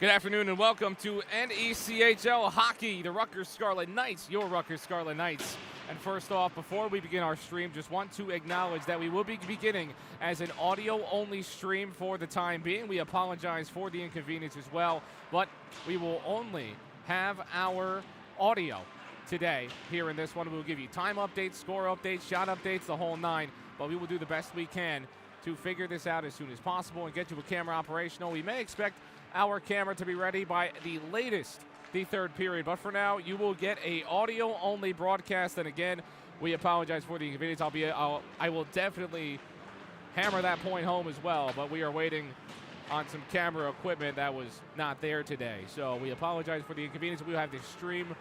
Good afternoon and welcome to NECHL Hockey, the Rutgers Scarlet Knights, your Rutgers Scarlet Knights. And first off, before we begin our stream, just want to acknowledge that we will be beginning as an audio-only stream for the time being. We apologize for the inconvenience as well, but we will only have our audio today here in this one. We will give you time updates, score updates, shot updates, the whole nine, but we will do the best we can to figure this out as soon as possible and get you a camera operational. We may expect our camera to be ready by the latest, the third period. But for now, you will get a audio-only broadcast. And again, we apologize for the inconvenience. I will definitely hammer that point home as well. But we are waiting on some camera equipment that was not there today. So we apologize for the inconvenience. We will have the stream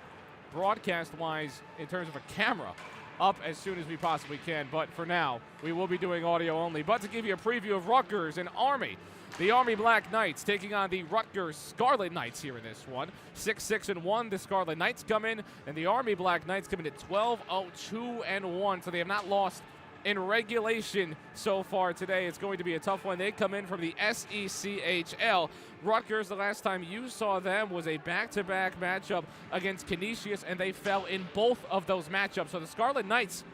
broadcast-wise in terms of a camera up as soon as we possibly can. But for now, we will be doing audio only. But to give you a preview of Rutgers and Army, the Army Black Knights taking on the Rutgers Scarlet Knights here in this one. 6-6-1, the Scarlet Knights come in, and the Army Black Knights come in at 12-2-1. So they have not lost in regulation so far today. It's going to be a tough one. They come in from the SECHL. Rutgers, the last time you saw them was a back-to-back matchup against Canisius, and they fell in both of those matchups. So the Scarlet Knights,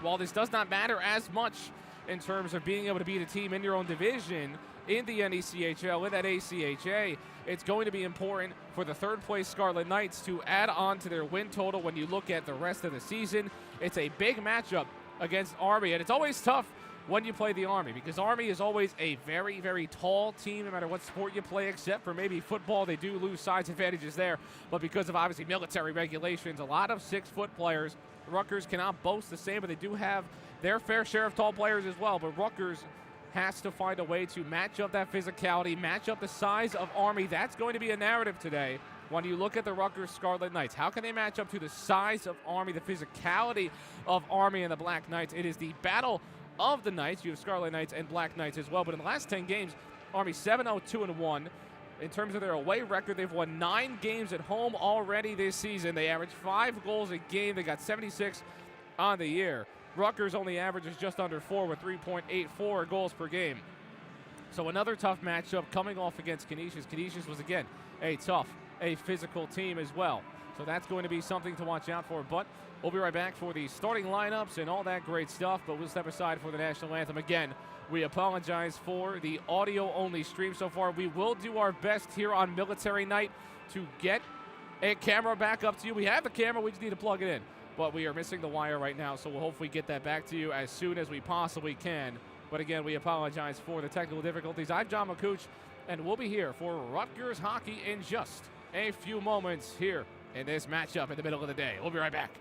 while this does not matter as much in terms of being able to beat a team in your own division in the NECHL, in that ACHA, it's going to be important for the third-place Scarlet Knights to add on to their win total when you look at the rest of the season. It's a big matchup against Army, and it's always tough when you play the Army because Army is always a very, very tall team no matter what sport you play, except for maybe football. They do lose size advantages there, but because of obviously military regulations, a lot of 6-foot players. Rutgers cannot boast the same, but they do have their fair share of tall players as well. But Rutgers has to find a way to match up that physicality, match up the size of Army. That's going to be a narrative today when you look at the Rutgers Scarlet Knights. How can they match up to the size of Army, the physicality of Army and the Black Knights? It is the battle of the Knights. You have Scarlet Knights and Black Knights as well. But in the last 10 games, Army 7-0-2-1. In terms of their away record, they've won 9 games at home already this season. They average 5 goals a game. They got 76 on the year. Rutgers only averages just under 4 with 3.84 goals per game. So another tough matchup coming off against Canisius. Canisius was, again, a physical team as well. So that's going to be something to watch out for. But we'll be right back for the starting lineups and all that great stuff. But we'll step aside for the national anthem. Again, we apologize for the audio-only stream so far. We will do our best here on Military Night to get a camera back up to you. We have the camera. We just need to plug it in. But we are missing the wire right now, so we'll hopefully get that back to you as soon as we possibly can. But again, we apologize for the technical difficulties. I'm John McCooch, and we'll be here for Rutgers hockey in just a few moments here in this matchup in the middle of the day. We'll be right back.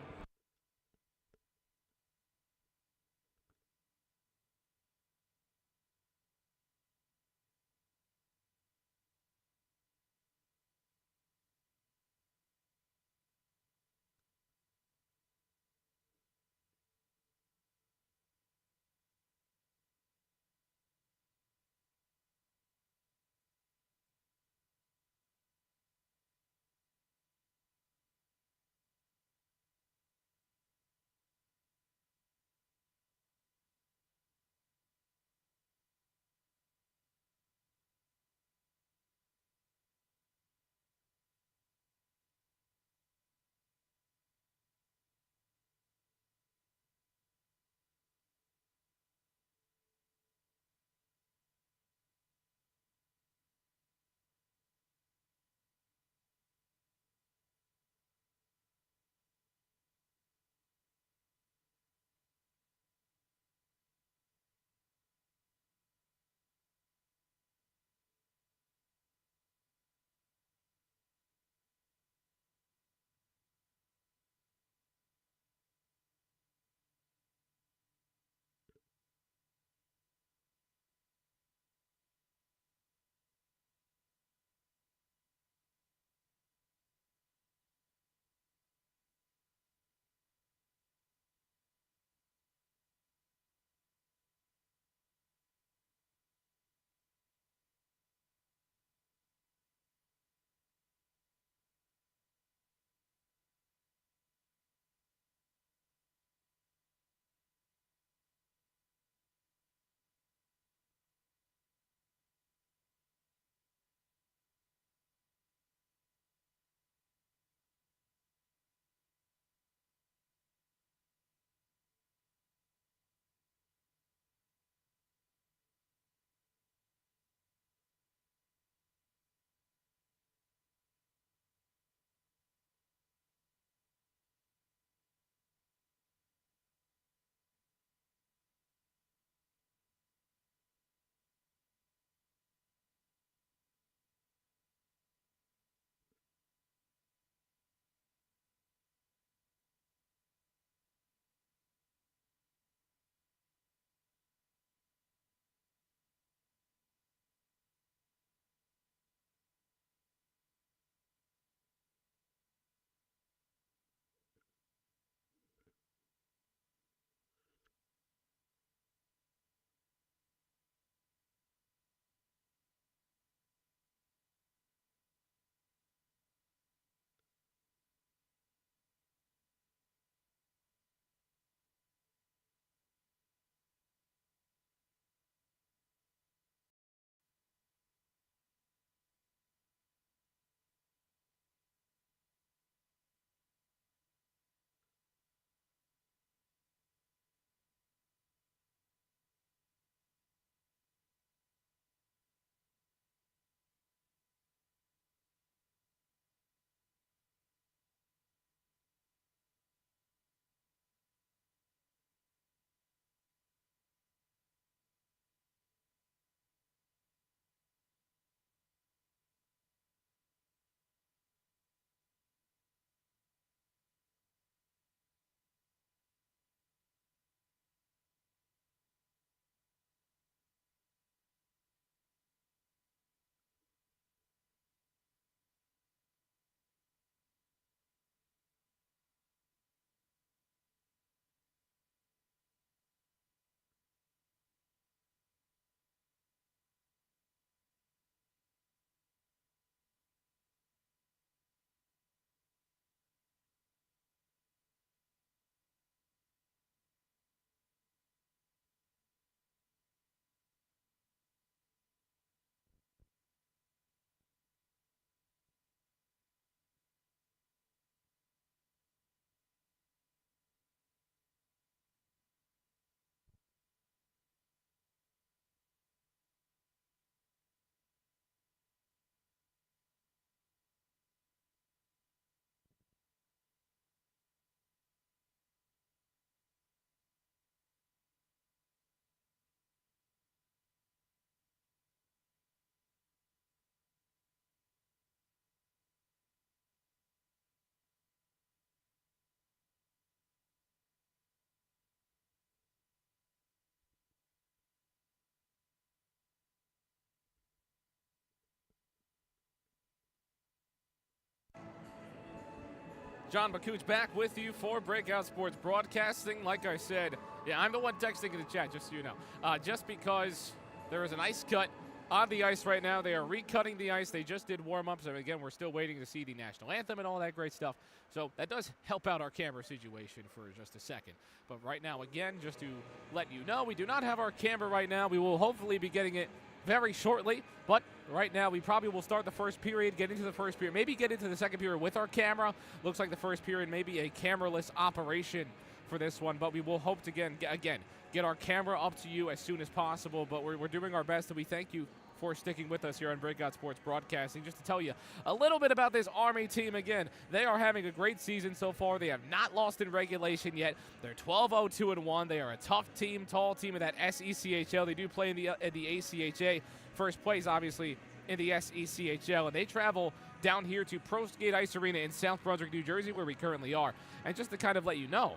John Bakuch back with you for Breakout Sports Broadcasting. Like I said, yeah, I'm the one texting in the chat, just so you know. Just because there is an ice cut on the ice right now. They are recutting the ice. They just did warm-ups. And again, we're still waiting to see the national anthem and all that great stuff. So that does help out our camera situation for just a second. But right now, again, just to let you know, we do not have our camera right now. We will hopefully be getting it very shortly. But right now, we probably will start the first period, get into the first period, maybe get into the second period with our camera. Looks like the first period may be a cameraless operation for this one. But we will hope to, get our camera up to you as soon as possible. But we're doing our best, and we thank you for sticking with us here on Breakout Sports Broadcasting. Just to tell you a little bit about this Army team again, they are having a great season so far. They have not lost in regulation yet. They're 12-0-2-1. They are a tough team, tall team in that SECHL. They do play in the ACHA. First place, obviously, in the SECHL. And they travel down here to ProSkate Ice Arena in South Brunswick, New Jersey, where we currently are. And just to kind of let you know,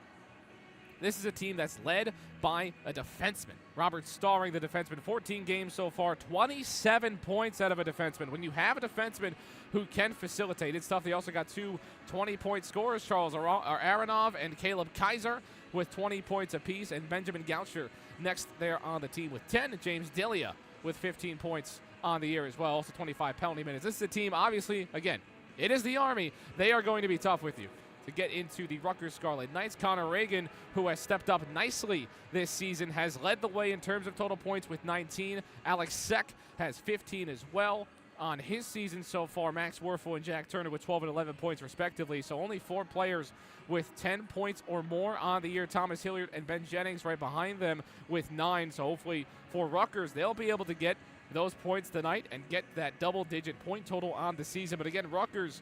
this is a team that's led by a defenseman. Robert Starring, the defenseman, 14 games so far, 27 points out of a defenseman. When you have a defenseman who can facilitate, it's tough. They also got two 20-point scorers, Charles Aronov and Caleb Kaiser with 20 points apiece, and Benjamin Goucher next there on the team with 10. James Delia with 15 points on the year as well, also 25 penalty minutes. This is a team, obviously, again, it is the Army. They are going to be tough with you. To get into the Rutgers Scarlet Knights, Connor Reagan, who has stepped up nicely this season, has led the way in terms of total points with 19. Alex Seck has 15 as well on his season so far. Max Werfel and Jack Turner with 12 and 11 points respectively. So only 4 players with 10 points or more on the year. Thomas Hilliard and Ben Jennings right behind them with 9. So hopefully for Rutgers, they'll be able to get those points tonight and get that double-digit point total on the season. But again, Rutgers,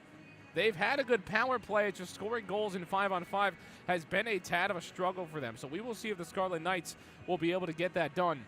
they've had a good power play. It's just scoring goals in 5-on-5 has been a tad of a struggle for them. So we will see if the Scarlet Knights will be able to get that done,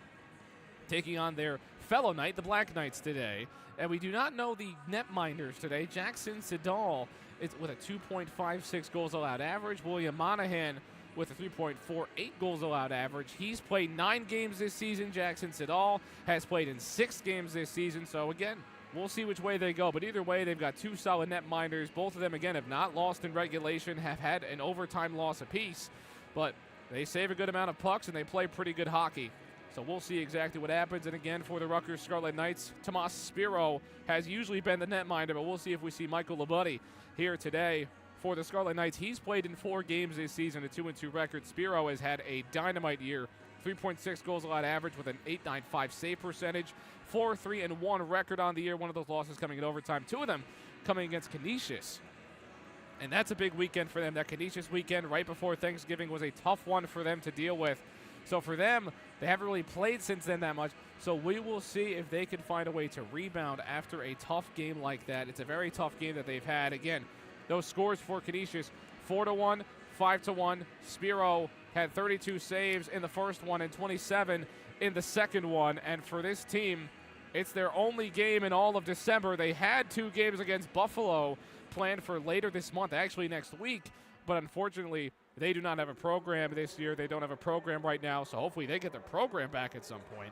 taking on their fellow Knight, the Black Knights, today. And we do not know the netminders today. Jackson Siddall is with a 2.56 goals allowed average. William Monahan with a 3.48 goals allowed average. He's played 9 games this season. Jackson Siddall has played in 6 games this season. So again, we'll see which way they go, but either way, they've got 2 solid netminders. Both of them, again, have not lost in regulation, have had an overtime loss apiece, but they save a good amount of pucks, and they play pretty good hockey. So we'll see exactly what happens. And again, for the Rutgers Scarlet Knights, Tomas Spiro has usually been the netminder, but we'll see if we see Michael Labuddy here today for the Scarlet Knights. He's played in 4 games this season, a 2-2 record. Spiro has had a dynamite year, 3.6 goals allowed average with an .895 save percentage. 4-3-1 record on the year. One of those losses coming in overtime. 2 of them coming against Canisius. And that's a big weekend for them. That Canisius weekend right before Thanksgiving was a tough one for them to deal with. So for them, they haven't really played since then that much. So we will see if they can find a way to rebound after a tough game like that. It's a very tough game that they've had. Again, those scores for Canisius, 4-1, 5-1. Spiro had 32 saves in the first one and 27 in the second one. And for this team, it's their only game in all of December. They had 2 games against Buffalo planned for later this month, actually next week. But unfortunately, they do not have a program this year. They don't have a program right now, so hopefully they get their program back at some point.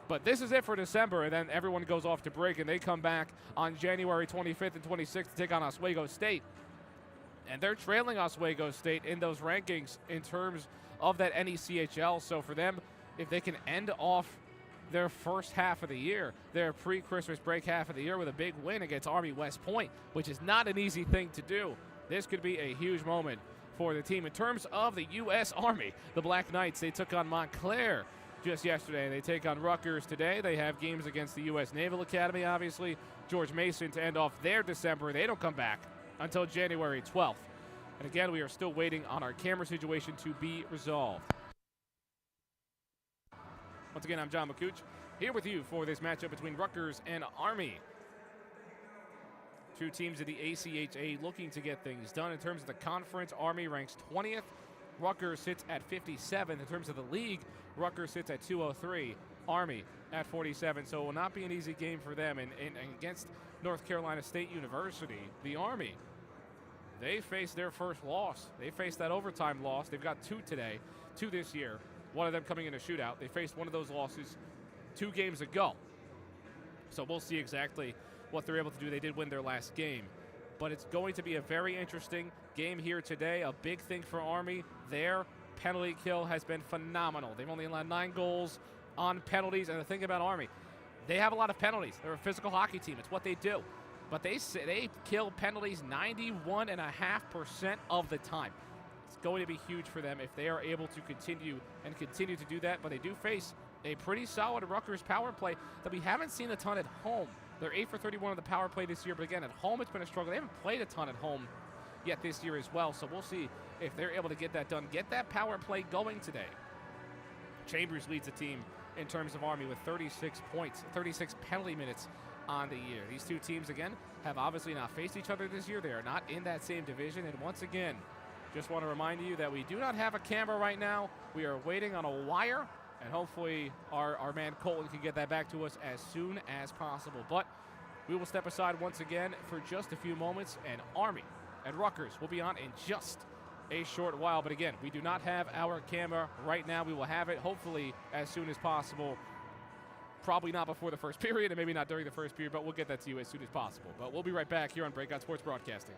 But this is it for December, and then everyone goes off to break, and they come back on January 25th and 26th to take on Oswego State. And they're trailing Oswego State in those rankings in terms of that NECHL. So for them, if they can end off their first half of the year, their pre-Christmas break half of the year with a big win against Army West Point, which is not an easy thing to do, this could be a huge moment for the team. In terms of the U.S. Army, the Black Knights, they took on Montclair just yesterday. They take on Rutgers today. They have games against the U.S. Naval Academy, obviously, George Mason to end off their December. They don't come back until January 12th. And again, we are still waiting on our camera situation to be resolved. Once again, I'm John Bakuch, here with you for this matchup between Rutgers and Army. 2 teams of the ACHA looking to get things done. In terms of the conference, Army ranks 20th. Rutgers sits at 57th. In terms of the league, Rutgers sits at 203. Army at 47. So it will not be an easy game for them. And against North Carolina State University, the Army, they faced their first loss. They faced that overtime loss. They've got 2 today, 2 this year. One of them coming in a shootout. They faced one of those losses 2 games ago. So we'll see exactly what they're able to do. They did win their last game. but it's going to be a very interesting game here today. A big thing for Army. Their penalty kill has been phenomenal. They've only allowed 9 goals on penalties, and the thing about Army, they have a lot of penalties. They're a physical hockey team. It's what they do. But they kill penalties 91.5% of the time. It's going to be huge for them if they are able to continue to do that. But they do face a pretty solid Rutgers power play that we haven't seen a ton at home. They're 8 for 31 on the power play this year, but again, at home it's been a struggle. They haven't played a ton at home yet this year as well, so we'll see if they're able to get that done, get that power play going today. Chambers leads the team in terms of Army with 36 points, 36 penalty minutes on the year. These two teams, again, have obviously not faced each other this year. They are not in that same division, and once again, just want to remind you that we do not have a camera right now. We are waiting on a wire, and hopefully our man Colton can get that back to us as soon as possible. But we will step aside once again for just a few moments, and Army and Rutgers will be on in just a short while. But again, we do not have our camera right now. We will have it hopefully as soon as possible. Probably not before the first period, and maybe not during the first period, but we'll get that to you as soon as possible. But we'll be right back here on Breakout Sports Broadcasting.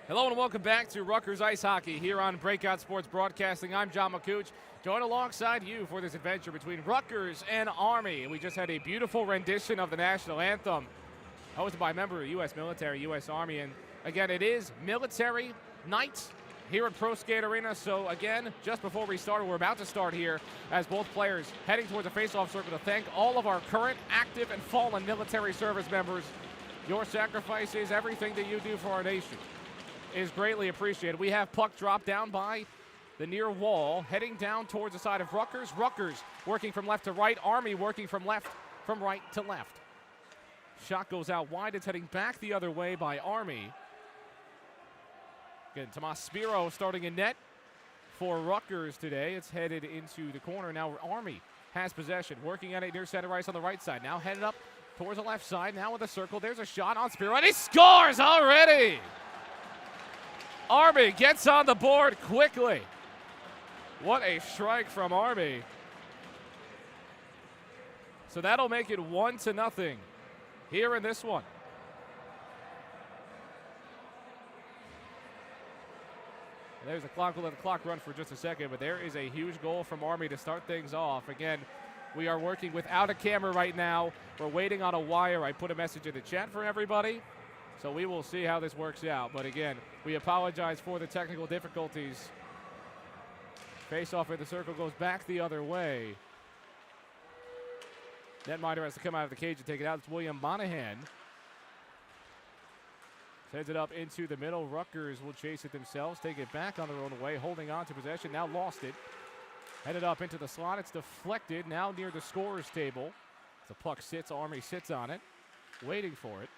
Hello and welcome back to Rutgers Ice Hockey here on Breakout Sports Broadcasting. I'm John McCooch, joined alongside you for this adventure between Rutgers and Army. And we just had a beautiful rendition of the national anthem hosted by a member of the U.S. military, U.S. Army. And again, it is Military Night here at ProSkate Arena. So again, just before we started, we're about to start here as both players heading towards the face-off circle to thank all of our current, active, and fallen military service members. Your sacrifices, everything that you do for our nation, is greatly appreciated. We have puck dropped down by the near wall, heading down towards the side of Rutgers. Rutgers working from left to right. Army working from right to left. Shot goes out wide. It's heading back the other way by Army. Again, Tomas Spiro starting in net for Rutgers today. It's headed into the corner. Now Army has possession, working at it near center ice on the right side. Now headed up towards the left side. Now with a circle. There's a shot on Spiro, and he scores already! Army gets on the board quickly. What a strike from Army. So that'll make it 1-0 here in this one. There's the clock. We'll let the clock run for just a second, but there is a huge goal from Army to start things off. Again, we are working without a camera right now. We're waiting on a wire. I put a message in the chat for everybody. So we will see how this works out. But again, we apologize for the technical difficulties. Face-off in the circle goes back the other way. Netminder has to come out of the cage and take it out. It's William Monahan. Sends it up into the middle. Rutgers will chase it themselves, take it back on their own way, holding on to possession. Now lost it. Headed up into the slot. It's deflected. Now near the scorer's table. The puck sits. Army sits on it, waiting for it.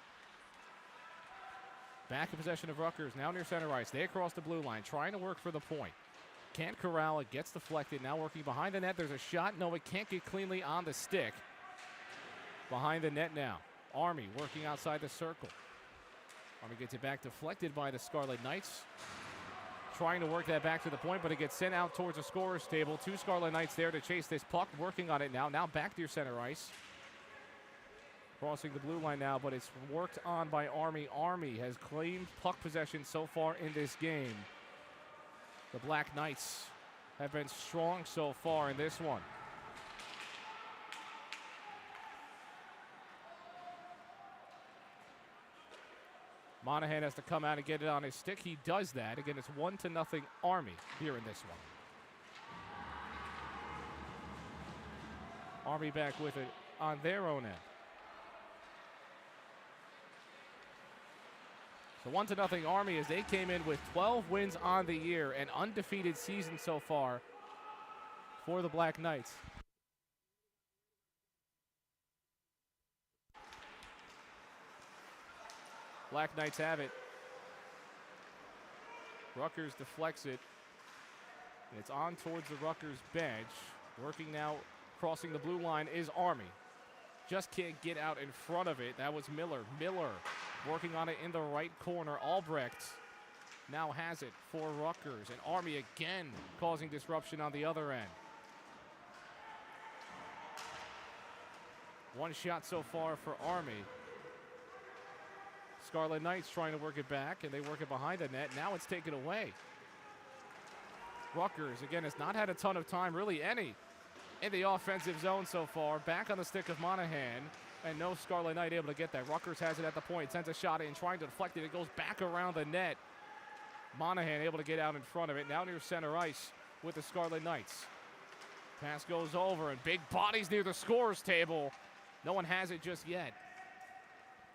Back in possession of Rutgers, now near center ice. They across the blue line, trying to work for the point. Can't corral it, gets deflected. Now working behind the net. There's a shot. No, it can't get cleanly on the stick. Behind the net now. Army working outside the circle. Army gets it back, deflected by the Scarlet Knights. Trying to work that back to the point, but it gets sent out towards the scorer's table. Two Scarlet Knights there to chase this puck. Working on it now. Now back near center ice. Crossing the blue line now, but it's worked on by Army. Army has claimed puck possession so far in this game. The Black Knights have been strong so far in this one. Monahan has to come out and get it on his stick. He does that. Again, it's 1-0 Army here in this one. Army back with it on their own end. So 1-0 Army as they came in with 12 wins on the year, an undefeated season so far for the Black Knights. Black Knights have it. Rutgers deflects it. It's on towards the Rutgers bench. Working now, crossing the blue line is Army. Just can't get out in front of it. That was Miller. Miller working on it in the right corner. Albrecht now has it for Rutgers. And Army again causing disruption on the other end. One shot so far for Army. Scarlet Knights trying to work it back, and they work it behind the net. Now it's taken away. Rutgers, again, has not had a ton of time, really any, in the offensive zone so far. Back on the stick of Monahan, and no Scarlet Knight able to get that. Rutgers has it at the point, sends a shot in, trying to deflect it. It goes back around the net. Monahan able to get out in front of it. Now near center ice with the Scarlet Knights. Pass goes over, and big bodies near the scorer's table. No one has it just yet.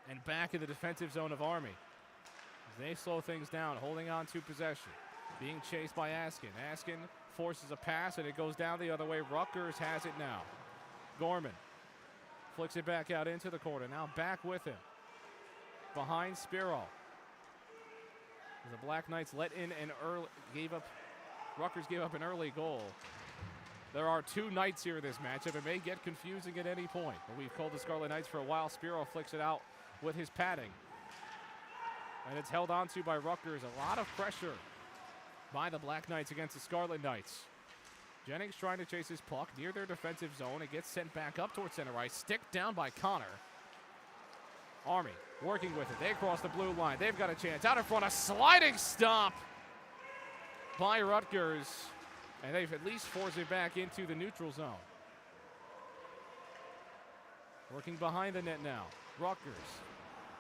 And back in the defensive zone of Army. As they slow things down, holding on to possession. Being chased by Askin. Askin forces a pass, and it goes down the other way. Rutgers has it now. Gorman flicks it back out into the corner. Now back with him. Behind Spiro. The Black Knights let in an early, Rutgers gave up an early goal. There are two Knights here in this matchup. It may get confusing at any point, but we've called the Scarlet Knights for a while. Spiro flicks it out with his padding. And it's held on to by Rutgers. A lot of pressure by the Black Knights against the Scarlet Knights. Jennings trying to chase his puck near their defensive zone. It gets sent back up towards center ice. Stick down by Connor. Army working with it. They cross the blue line. They've got a chance. Out in front, a sliding stop by Rutgers. And they've at least forced it back into the neutral zone. Working behind the net now. Rutgers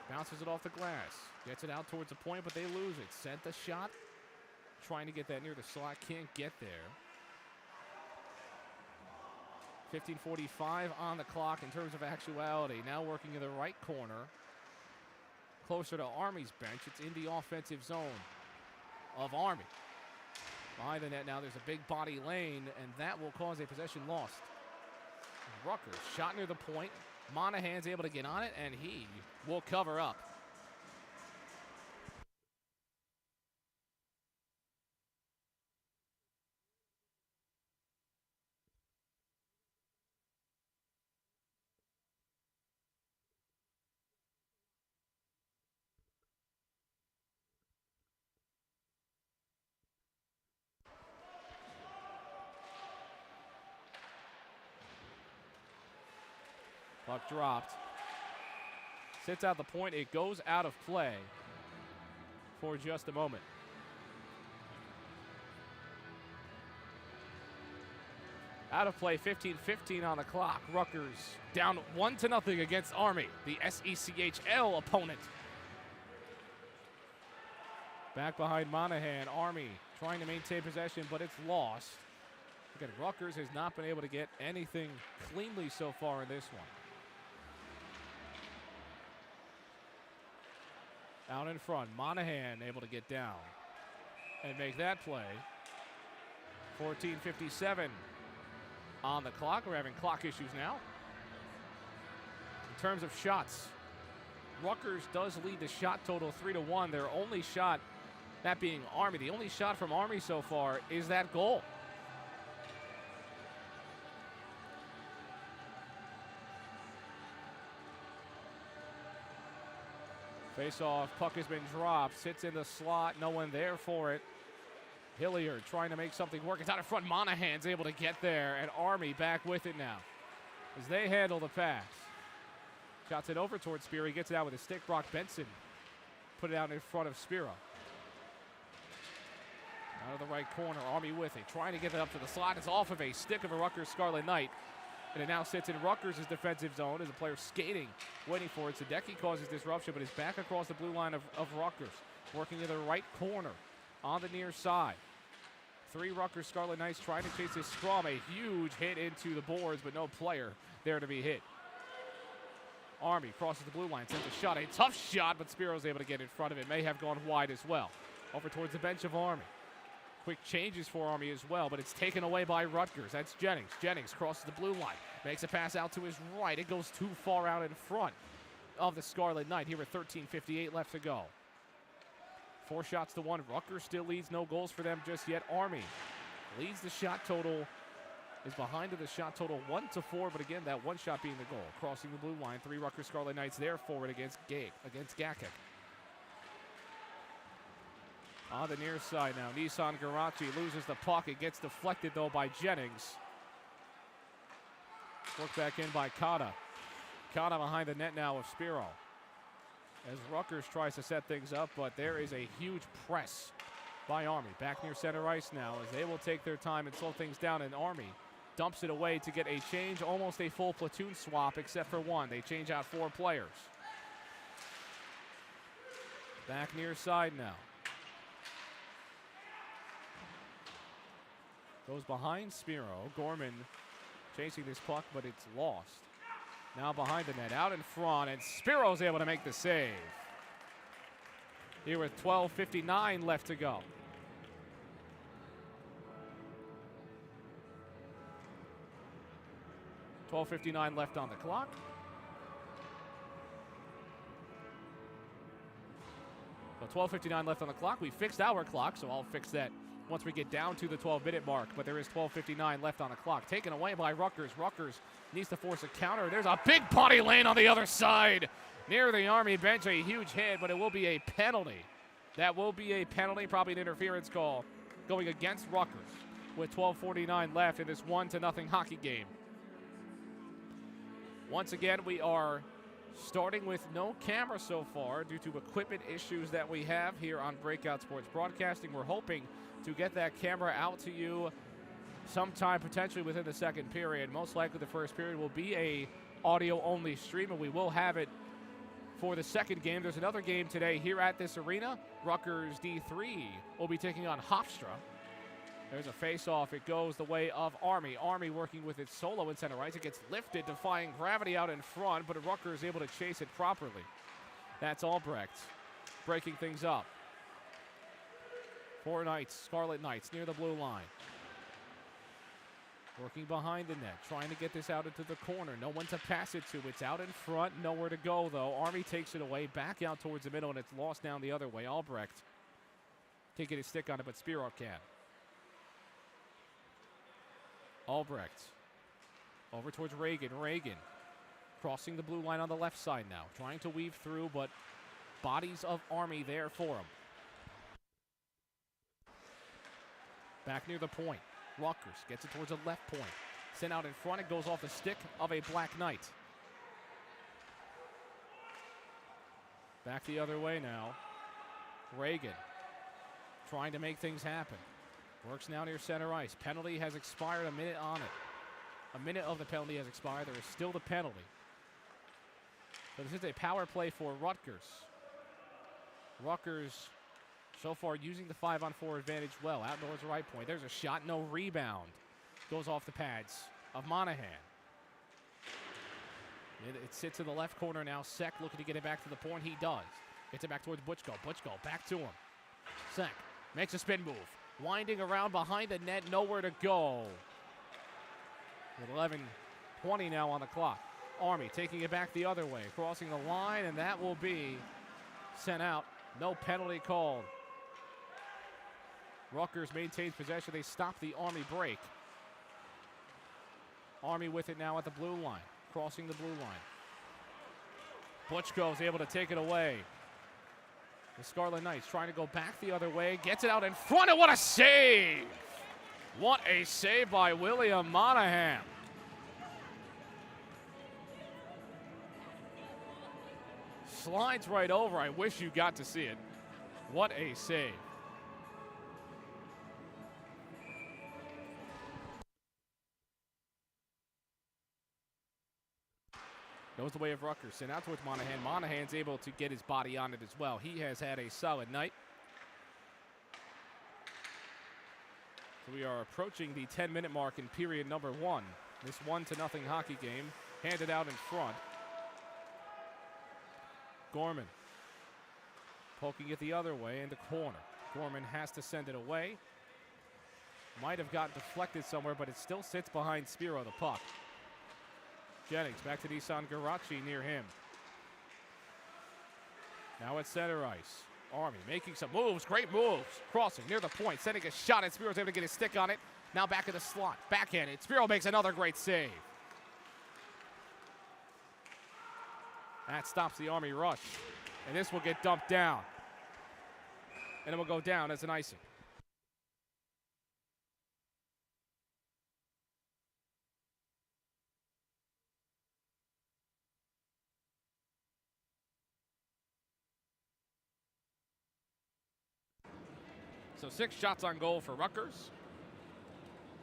bounces it off the glass. Gets it out towards the point, but they lose it. Sent the shot. Trying to get that near the slot. Can't get there. 15:45 on the clock in terms of actuality. Now working in the right corner. Closer to Army's bench. It's in the offensive zone of Army. Behind the net now, there's a big body lane, and that will cause a possession lost. Rutgers shot near the point. Monahan's able to get on it, and he will cover up. Puck dropped. Sits out the point. It goes out of play for just a moment. Out of play, 15:15 on the clock. Rutgers down 1-0 against Army, the SECHL opponent. Back behind Monahan. Army trying to maintain possession, but it's lost. Again, Rutgers has not been able to get anything cleanly so far in this one. Out in front, Monahan able to get down and make that play. 14:57 on the clock. We're having clock issues now. In terms of shots, Rutgers does lead the shot total 3-1. Their only shot, that being Army, the only shot from Army so far is that goal. Face-off, puck has been dropped, sits in the slot, no one there for it. Hilliard trying to make something work. It's out in front, Monahan's able to get there, and Army back with it now as they handle the pass. Shots it over towards Spiro. He gets it out with a stick. Brock Benson put it out in front of Spiro. Out of the right corner, Army with it, trying to get it up to the slot. It's off of a stick of a Rutgers Scarlet Knight. And it now sits in Rutgers' defensive zone as a player skating, waiting for it. Sadecki causes disruption, but is back across the blue line of Rutgers, working in the right corner on the near side. 3 Rutgers Scarlet Knights trying to chase this scrum. A huge hit into the boards, but no player there to be hit. Army crosses the blue line, sends a shot. A tough shot, but Spiro's able to get in front of it. May have gone wide as well. Over towards the bench of Army. Quick changes for Army as well, but it's taken away by Rutgers. That's Jennings. Jennings crosses the blue line, makes a pass out to his right. It goes too far out in front of the Scarlet Knight here with 13:58 left to go. 4 shots to 1. Rutgers still leads. No goals for them just yet. Army leads the shot total, is behind to the shot total 1-4, but again, that one shot being the goal. Crossing the blue line, 3 Rutgers Scarlet Knights there forward against Gakek. On the near side now, Nissan Garachi loses the puck. It gets deflected, though, by Jennings. Worked back in by Kata. Kata behind the net now of Spiro. As Rutgers tries to set things up, but there is a huge press by Army. Back near center ice now as they will take their time and slow things down, and Army dumps it away to get a change, almost a full platoon swap except for one. They change out 4 players. Back near side now. Goes behind Spiro. Gorman chasing this puck, but it's lost. Now behind the net, out in front, and Spiro's able to make the save. Here with 12:59 left to go. $12:59 left on the clock. So 12:59 left on the clock. We fixed our clock, so I'll fix that once we get down to the 12-minute mark, but there is 12:59 left on the clock. Taken away by Rutgers. Rutgers needs to force a counter. There's a big body lane on the other side near the Army bench. A huge hit, but it will be a penalty. That will be a penalty, probably an interference call going against Rutgers with 12:49 left in this 1-0 hockey game. Once again, we are Starting with no camera so far due to equipment issues that we have here on Breakout Sports Broadcasting. We're hoping to get that camera out to you sometime potentially within the second period. Most likely the first period will be a audio-only stream, and we will have it for the second game. There's another game today here at this arena. Rutgers D3 will be taking on Hofstra. There's a face-off. It goes the way of Army. Army working with its solo in center ice. It gets lifted, defying gravity out in front, but Rutgers is able to chase it properly. That's Albrecht breaking things up. For Knights, Scarlet Knights near the blue line. Working behind the net, trying to get this out into the corner. No one to pass it to. It's out in front, nowhere to go, though. Army takes it away, back out towards the middle, and it's lost down the other way. Albrecht can't get his stick on it, but Spiro can. Albrecht over towards Reagan. Reagan crossing the blue line on the left side now, trying to weave through, but bodies of Army there for him. Back near the point. Rutgers gets it towards the left point. Sent out in front. It goes off the stick of a Black Knight. Back the other way now. Reagan trying to make things happen. Works now near center ice. Penalty has expired, a minute on it. A minute of the penalty has expired. There is still the penalty. So this is a power play for Rutgers. Rutgers so far using the 5-on-4 advantage well. Out towards the right point. There's a shot, no rebound. Goes off the pads of Monahan. It sits in the left corner now. Sek looking to get it back to the point. He does. Gets it back towards Butchko. Butchko back to him. Sek makes a spin move. Winding around behind the net, nowhere to go. With 11:20 now on the clock. Army taking it back the other way, crossing the line, and that will be sent out. No penalty called. Rutgers maintains possession. They stop the Army break. Army with it now at the blue line, crossing the blue line. Butchko is able to take it away. The Scarlet Knights trying to go back the other way. Gets it out in front, and what a save! What a save by William Monahan. Slides right over. I wish you got to see it. What a save. Goes the way of Rutgers. Sent out towards Monahan. Monahan's able to get his body on it as well. He has had a solid night. So we are approaching the 10-minute mark in period number 1. This 1-0 hockey game handed out in front. Gorman poking it the other way in the corner. Gorman has to send it away. Might have gotten deflected somewhere, but it still sits behind Spiro, the puck. Jennings back to Nissan Garachi near him. Now at center ice. Army making some moves, great moves. Crossing near the point, sending a shot, and Spiro's able to get his stick on it. Now back in the slot, backhanded. Spiro makes another great save. That stops the Army rush. And this will get dumped down. And it will go down as an icing. So 6 shots on goal for Rutgers.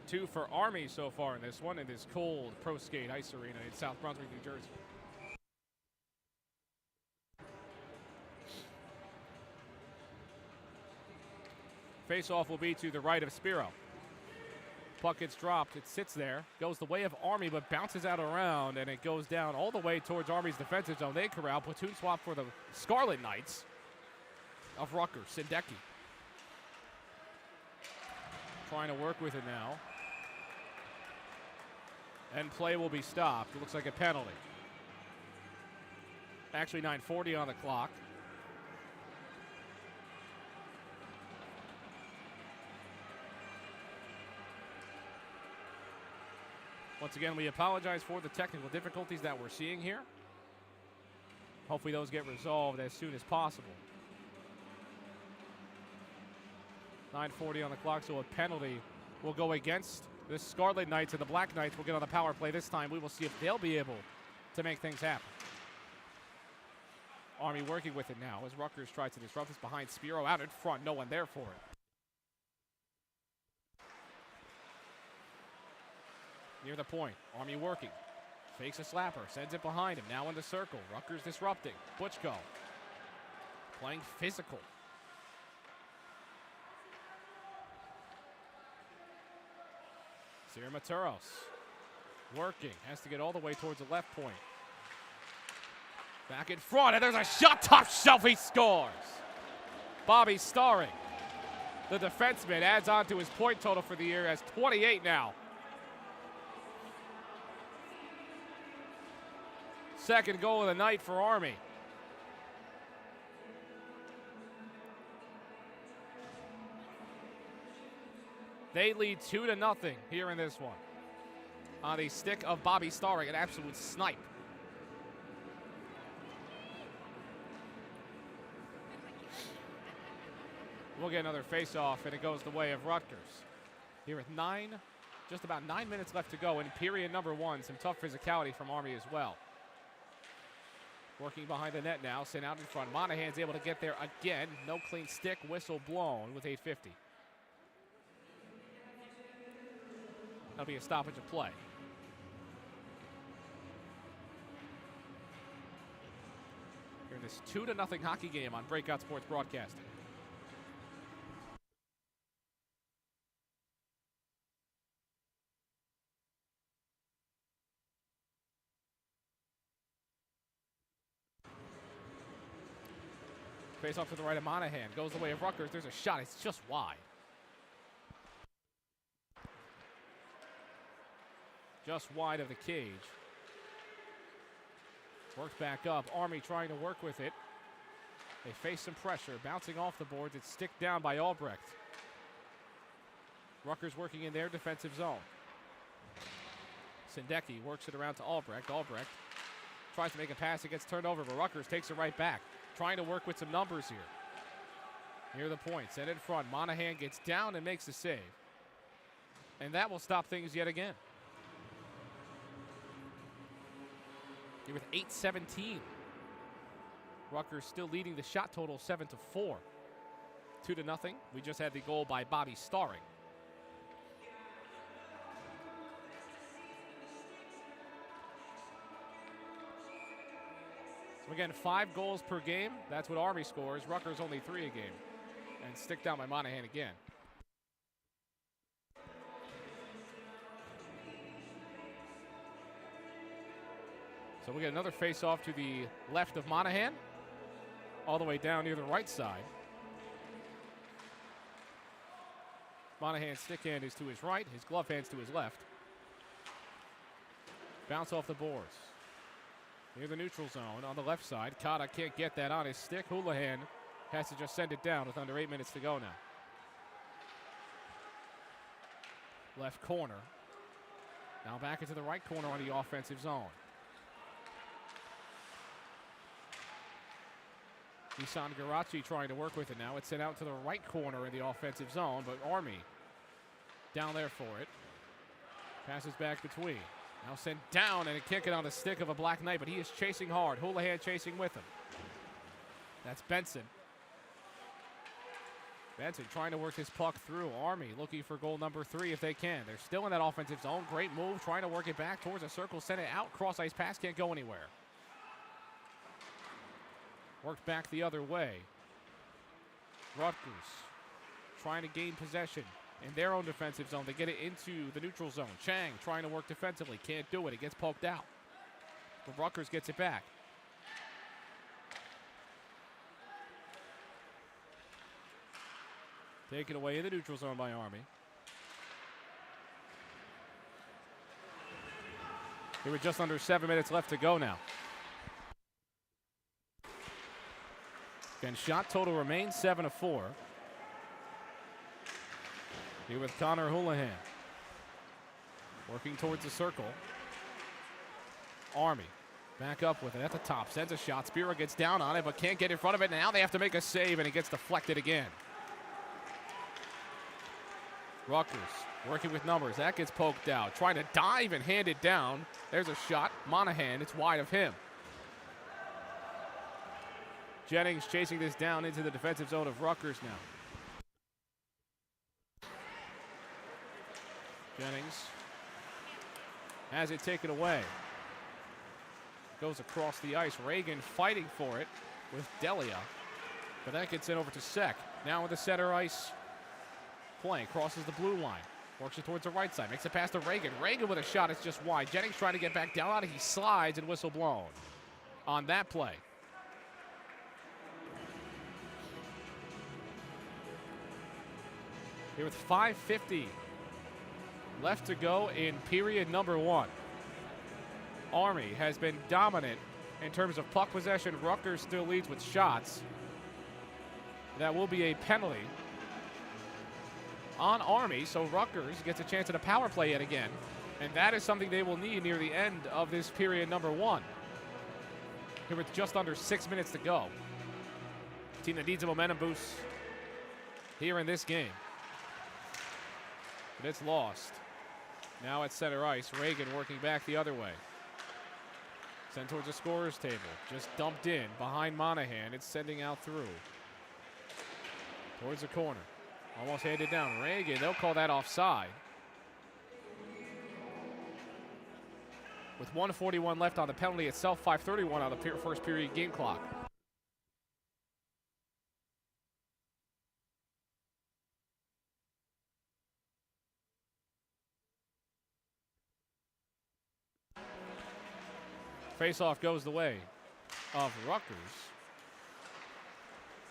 2 for Army so far in this one in this cold ProSkate Ice Arena in South Brunswick, New Jersey. Face-off will be to the right of Spiro. Puck gets dropped. It sits there. Goes the way of Army, but bounces out around, and it goes down all the way towards Army's defensive zone. They corral. Platoon swap for the Scarlet Knights of Rutgers. Sindecki trying to work with it now. And play will be stopped. It looks like a penalty. Actually, 9:40 on the clock. Once again, we apologize for the technical difficulties that we're seeing here. Hopefully those get resolved as soon as possible. 9:40 on the clock, so a penalty will go against the Scarlet Knights, and the Black Knights will get on the power play this time. We will see if they'll be able to make things happen. Army working with it now as Rutgers tries to disrupt this behind Spiro out in front. No one there for it. Near the point, Army working. Fakes a slapper, sends it behind him. Now in the circle. Rutgers disrupting. Butchko playing physical. Sierra Maturos working. Has to get all the way towards the left point. Back in front, and there's a shot. Top shelf, he scores. Bobby Starring, the defenseman, adds on to his point total for the year as 28 now. Second goal of the night for Army. They lead 2-0 here in this one. On the stick of Bobby Starring, an absolute snipe. We'll get another face-off, and it goes the way of Rutgers. Here with just about 9 minutes left to go in period number one. Some tough physicality from Army as well. Working behind the net now, sent out in front. Monahan's able to get there again. No clean stick, whistle blown with 8:50. That'll be a stoppage of play. Here in this 2-0 hockey game on Breakout Sports Broadcasting. Face off to the right of Monahan. Goes the way of Rutgers. There's a shot. It's just wide. Just wide of the cage. Worked back up. Army trying to work with it. They face some pressure. Bouncing off the boards. It's sticked down by Albrecht. Rutgers working in their defensive zone. Sendecki works it around to Albrecht. Albrecht tries to make a pass. It gets turned over, but Rutgers takes it right back. Trying to work with some numbers here. Near the point, set in front. Monahan gets down and makes the save. And that will stop things yet again. Here with 8:17. Rutgers still leading the shot total 7-4. 2-0. We just had the goal by Bobby Starring. So again, 5 goals per game. That's what Army scores. Rutgers only 3 a game. And stick down by Monahan again. So we get another face-off to the left of Monahan. All the way down near the right side. Monahan's stick hand is to his right. His glove hand's to his left. Bounce off the boards. Near the neutral zone on the left side. Kata can't get that on his stick. Houlihan has to just send it down with under 8 minutes to go now. Left corner. Now back into the right corner on the offensive zone. Isan Garachi trying to work with it now. It's sent out to the right corner in the offensive zone, but Army down there for it. Passes back between. Now sent down, and a kick it on the stick of a Black Knight, but he is chasing hard. Houlihan chasing with him. That's Benson. Benson trying to work his puck through. Army looking for goal number 3 if they can. They're still in that offensive zone. Great move, trying to work it back towards a circle. Send it out. Cross ice pass, can't go anywhere. Worked back the other way. Rutgers trying to gain possession in their own defensive zone. They get it into the neutral zone. Chang trying to work defensively. Can't do it. It gets poked out. But Rutgers gets it back. Taken away in the neutral zone by Army. Here with just under 7 minutes left to go now. Again, shot total remains 7-4. Here with Connor Houlihan. Working towards the circle. Army back up with it at the top. Sends a shot. Spiro gets down on it, but can't get in front of it. Now they have to make a save, and it gets deflected again. Rutgers working with numbers. That gets poked out. Trying to dive and hand it down. There's a shot. Monahan, it's wide of him. Jennings chasing this down into the defensive zone of Rutgers now. Jennings has it taken away. Goes across the ice. Reagan fighting for it with Delia. But that gets in over to Sek. Now with the center ice play. Crosses the blue line. Works it towards the right side. Makes it past to Reagan. Reagan with a shot. It's just wide. Jennings trying to get back down on it. He slides and whistle blown on that play. Here with 5:50 left to go in period number 1. Army has been dominant in terms of puck possession. Rutgers still leads with shots. That will be a penalty on Army, so Rutgers gets a chance at a power play yet again. And that is something they will need near the end of this period number 1. Here with just under 6 minutes to go. Team that needs a momentum boost here in this game. But it's lost. Now at center ice, Reagan working back the other way. Sent towards the scorer's table. Just dumped in behind Monahan. It's sending out through. Towards the corner. Almost handed down. Reagan, they'll call that offside. With 1:41 left on the penalty itself, 5:31 on the first period game clock. Face-off goes the way of Rutgers.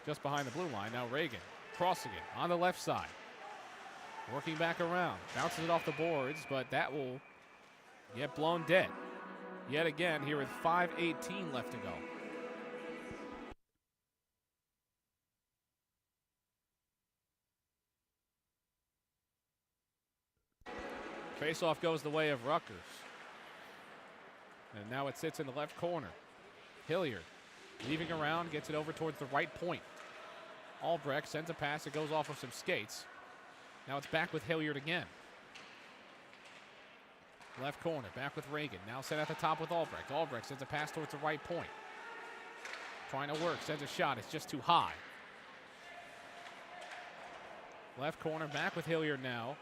Just behind the blue line. Now Reagan crossing it on the left side. Working back around. Bounces it off the boards, but that will get blown dead. Yet again here with 5:18 left to go. Face-off goes the way of Rutgers. And now it sits in the left corner. Hilliard leaving around, gets it over towards the right point. Albrecht sends a pass. It goes off of some skates. Now it's back with Hilliard again. Left corner, back with Reagan. Now set at the top with Albrecht. Albrecht sends a pass towards the right point. Trying to work, sends a shot. It's just too high. Left corner, back with Hilliard now.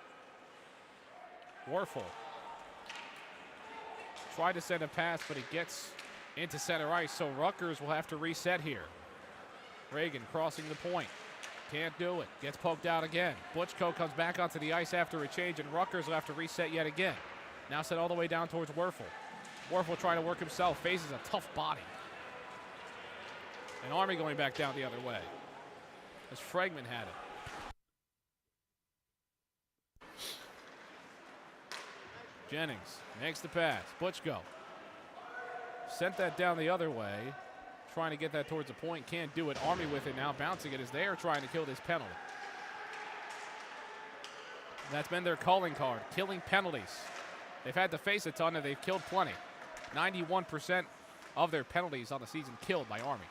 Warfel. Tried to send a pass, but it gets into center ice, so Rutgers will have to reset here. Reagan crossing the point. Can't do it. Gets poked out again. Butchko comes back onto the ice after a change, and Rutgers will have to reset yet again. Now set all the way down towards Werfel. Werfel trying to work himself. Faces a tough body. And Army going back down the other way. As Fregman had it. Jennings makes the pass. Butchko sent that down the other way. Trying to get that towards the point. Can't do it. Army with it now. Bouncing it as they are trying to kill this penalty. That's been their calling card. Killing penalties. They've had to face a ton and they've killed plenty. 91% of their penalties on the season killed by Army.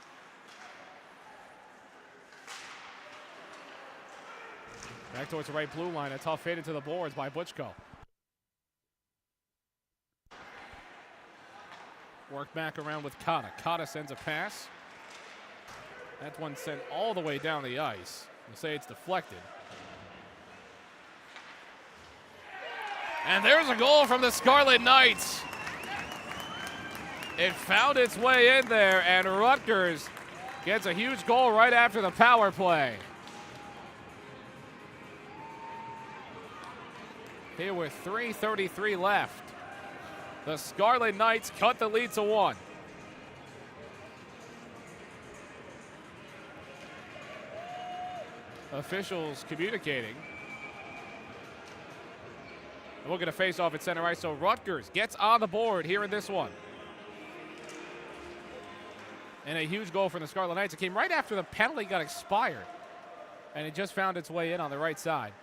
Back towards the right blue line. A tough hit into the boards by Butchko. Work back around with Kata. Kata sends a pass. That one sent all the way down the ice. We'll say it's deflected. And there's a goal from the Scarlet Knights. It found its way in there, and Rutgers gets a huge goal right after the power play. Here with 3:33 left. The Scarlet Knights cut the lead to 1. Officials communicating. We're going to face off at center ice, so Rutgers gets on the board here in this one. And a huge goal from the Scarlet Knights. It came right after the penalty got expired. And it just found its way in on the right side.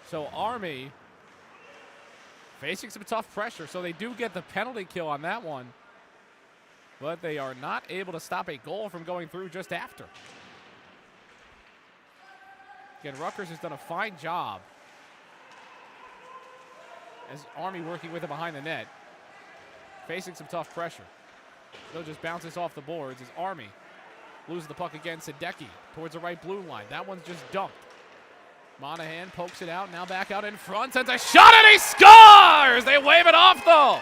So Army facing some tough pressure, so they do get the penalty kill on that one. But they are not able to stop a goal from going through just after. Again, Rutgers has done a fine job as Army working with it behind the net. Facing some tough pressure. They'll just bounce this off the boards as Army Loses the puck again. Sadecki towards the right blue line. That one's just dumped. Monahan pokes it out. Now back out in front. Sends a shot and he scores! They wave it off though.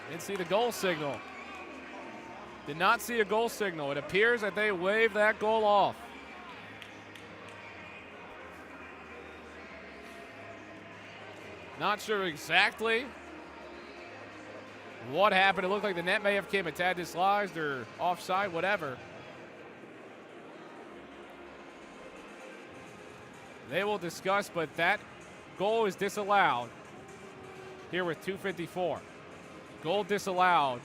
Didn't see the goal signal. Did not see a goal signal. It appears that they waved that goal off. Not sure exactly what happened. It looked like the net may have came a tad dislodged or offside, whatever. They will discuss, but that goal is disallowed here with 2:54. Goal disallowed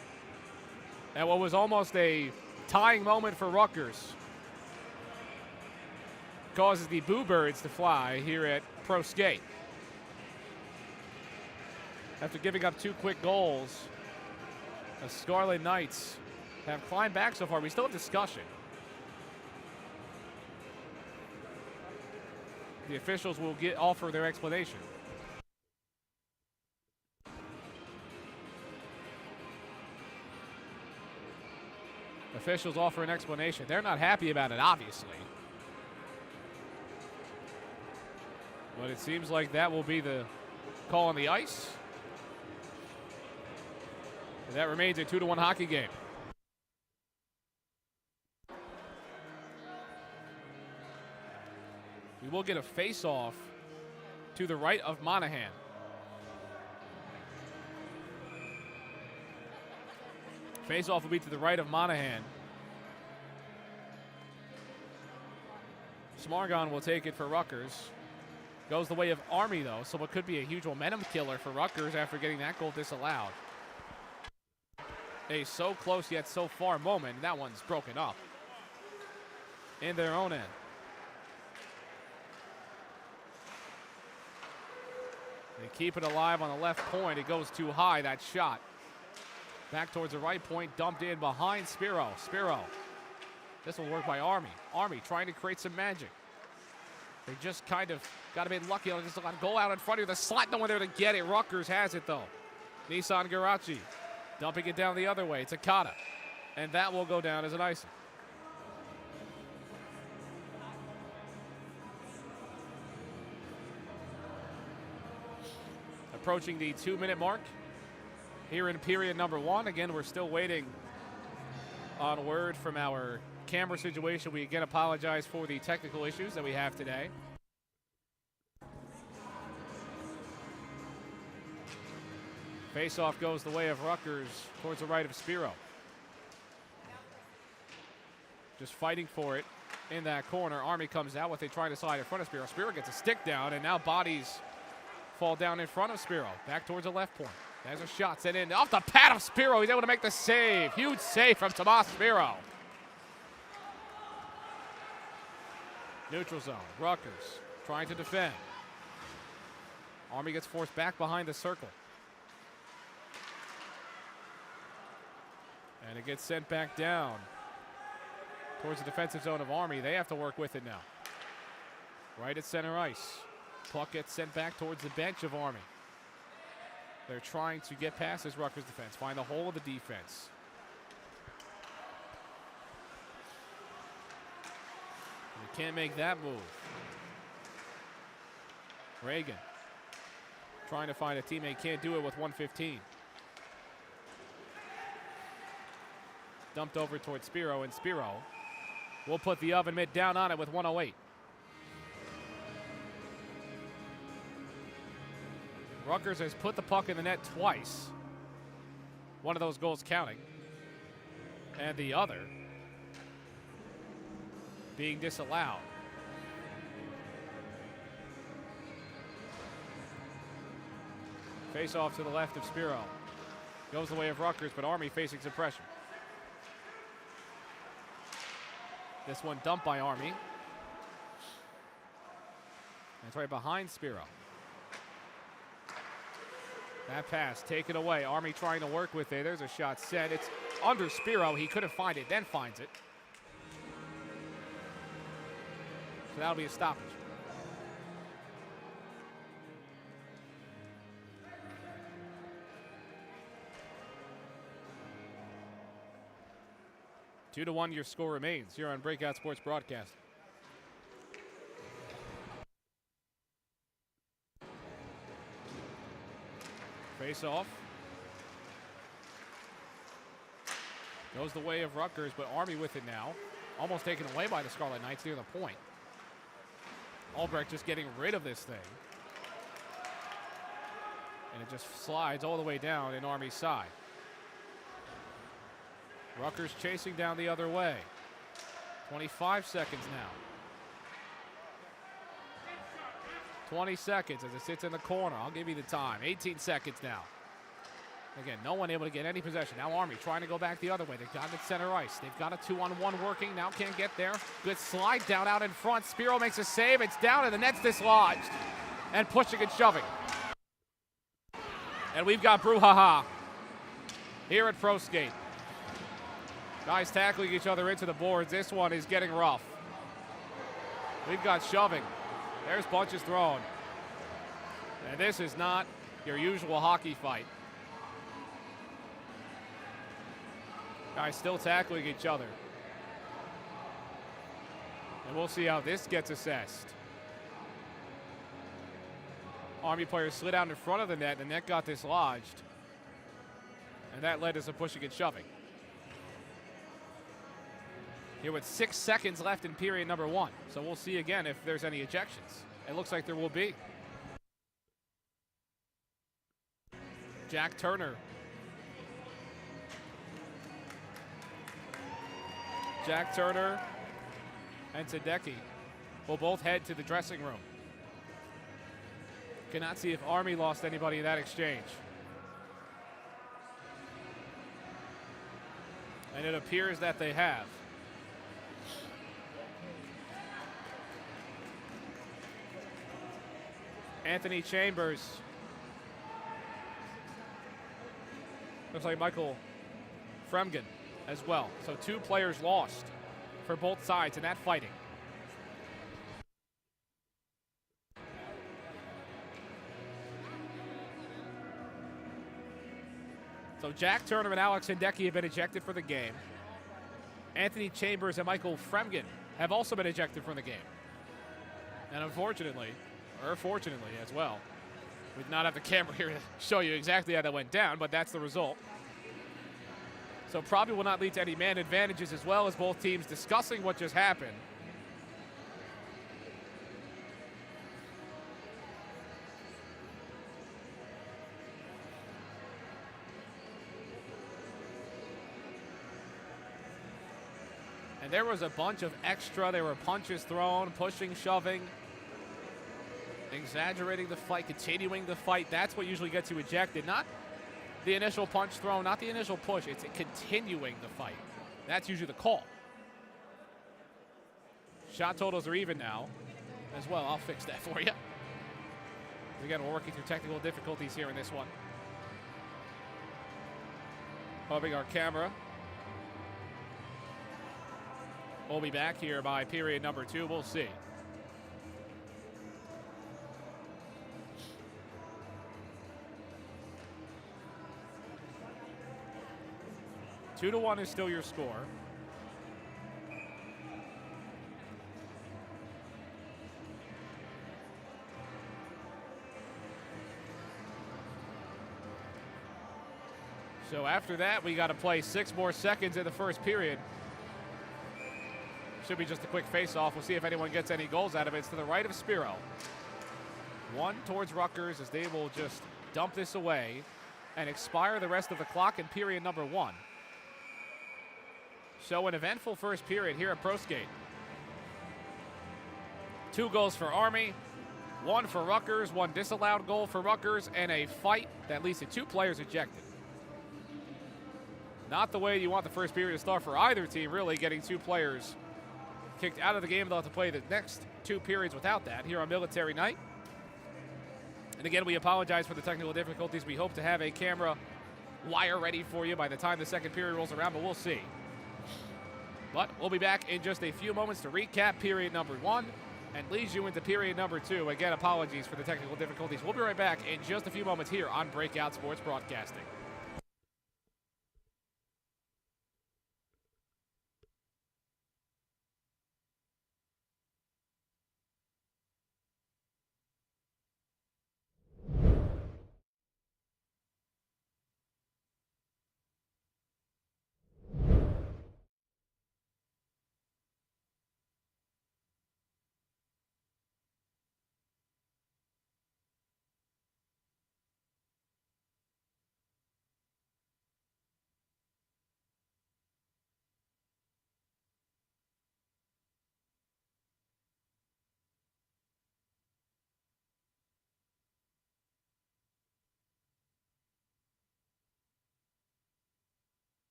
at what was almost a tying moment for Rutgers. Causes the Boo Birds to fly here at ProSkate. After giving up 2 quick goals, the Scarlet Knights have climbed back so far. We still have discussion. The officials will offer their explanation. Officials offer an explanation. They're not happy about it, obviously. But it seems like that will be the call on the ice. And that remains a 2-1 hockey game. We will get a face-off to the right of Monahan. Face-off will be to the right of Monahan. Smargon will take it for Rutgers. Goes the way of Army, though, so it could be a huge momentum killer for Rutgers after getting that goal disallowed. A so close yet so far moment. That one's broken up in their own end. They keep it alive on the left point. It goes too high, that shot. Back towards the right point, dumped in behind Spiro. Spiro. This will work by Army. Army trying to create some magic. They just kind of got a bit lucky on just a goal out in front of you. The slot, no one there to get it. Rutgers has it, though. Nissan Garachi dumping it down the other way. It's Akata. And that will go down as an icing. Approaching the 2-minute mark here in period number 1. Again, we're still waiting on word from our camera situation. We again apologize for the technical issues that we have today. Face-off goes the way of Rutgers towards the right of Spiro. Just fighting for it in that corner. Army comes out with it, trying to slide in front of Spiro. Spiro gets a stick down, and now bodies fall down in front of Spiro. Back towards the left point. There's a shot sent in off the pad of Spiro. He's able to make the save. Huge save from Tomas Spiro. Neutral zone. Rutgers trying to defend. Army gets forced back behind the circle. And it gets sent back down towards the defensive zone of Army. They have to work with it now. Right at center ice. Puck gets sent back towards the bench of Army. They're trying to get past this Rutgers defense, find the hole of the defense. They can't make that move. Reagan trying to find a teammate, can't do it with 1:15. Dumped over towards Spiro, and Spiro will put the oven mitt down on it with 1:08. Rutgers has put the puck in the net twice. One of those goals counting. And the other being disallowed. Face off to the left of Spiro. Goes the way of Rutgers, but Army facing some pressure. This one dumped by Army. That's right behind Spiro. That pass taken away. Army trying to work with it. There's a shot set. It's under Spiro. He couldn't find it, then finds it. So that'll be a stoppage. 2-1 your score remains here on Breakout Sports Broadcast. Face off. Goes the way of Rutgers, but Army with it now. Almost taken away by the Scarlet Knights near the point. Albrecht just getting rid of this thing. And it just slides all the way down in Army's side. Rutgers chasing down the other way. 25 seconds now. 20 seconds as it sits in the corner. I'll give you the time. 18 seconds now. Again, no one able to get any possession. Now Army trying to go back the other way. They've got it at center ice. They've got a 2-on-1 working. Now can't get there. Good slide down out in front. Spiro makes a save. It's down and the net's dislodged. And pushing and shoving. And we've got brouhaha here at ProSkate. Guys tackling each other into the boards. This one is getting rough. We've got shoving. There's punches thrown. And this is not your usual hockey fight. Guys still tackling each other. And we'll see how this gets assessed. Army players slid out in front of the net. The net got dislodged. And that led to some pushing and shoving. Here with 6 seconds left in period number 1. So we'll see again if there's any ejections. It looks like there will be. Jack Turner. Jack Turner and Tedecki will both head to the dressing room. Cannot see if Army lost anybody in that exchange. And it appears that they have. Anthony Chambers. Looks like Michael Fremgen as well. So 2 players lost for both sides in that fighting. So Jack Turner and Alex Hindecki have been ejected for the game. Anthony Chambers and Michael Fremgen have also been ejected from the game. And unfortunately, or fortunately as well, we do not have the camera here to show you exactly how that went down, but that's the result. So probably will not lead to any man advantages, as well as both teams discussing what just happened. And there was a bunch of extra. There were punches thrown, pushing, shoving, exaggerating the fight, continuing the fight. That's what usually gets you ejected. Not the initial punch thrown, not the initial push. It's continuing the fight. That's usually the call. Shot totals are even now as well. I'll fix that for you. Again, we're working through technical difficulties here in this one. Hoping our camera will be back here by period number 2. We'll see. Two to 1 is still your score. So after that, we got to play 6 more seconds in the first period. Should be just a quick face-off. We'll see if anyone gets any goals out of it. It's to the right of Spiro. 1 towards Rutgers as they will just dump this away and expire the rest of the clock in period number 1. So an eventful first period here at ProSkate. 2 goals for Army, 1 for Rutgers, 1 disallowed goal for Rutgers, and a fight that leads to 2 players ejected. Not the way you want the first period to start for either team, really, getting 2 players kicked out of the game. They'll have to play the next 2 periods without that here on Military Night. And again, we apologize for the technical difficulties. We hope to have a camera wire ready for you by the time the second period rolls around, but we'll see. But we'll be back in just a few moments to recap period number 1 and leads you into period number 2. Again, apologies for the technical difficulties. We'll be right back in just a few moments here on Breakout Sports Broadcasting.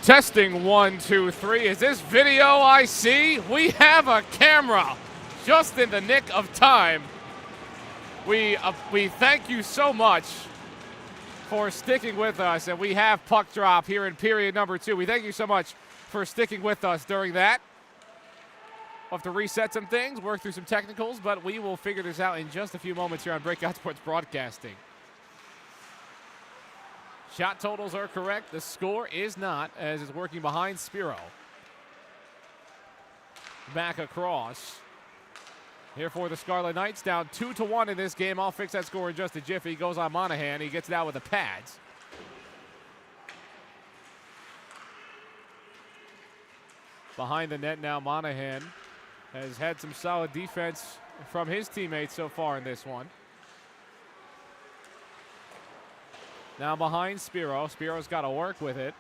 Testing 1, 2, 3. Is this video I see? We have a camera just in the nick of time. We thank you so much for sticking with us, and we have puck drop here in period number 2. We thank you so much for sticking with us during that. We'll have to reset some things, work through some technicals, but we will figure this out in just a few moments here on Breakout Sports Broadcasting. Shot totals are correct. The score is not, as it's working behind Spiro. Back across. Here for the Scarlet Knights, down 2-1 in this game. I'll fix that score in just a jiffy. Goes on Monahan. He gets it out with the pads. Behind the net now, Monahan has had some solid defense from his teammates so far in this one. Now behind Spiro. Spiro's got to work with it.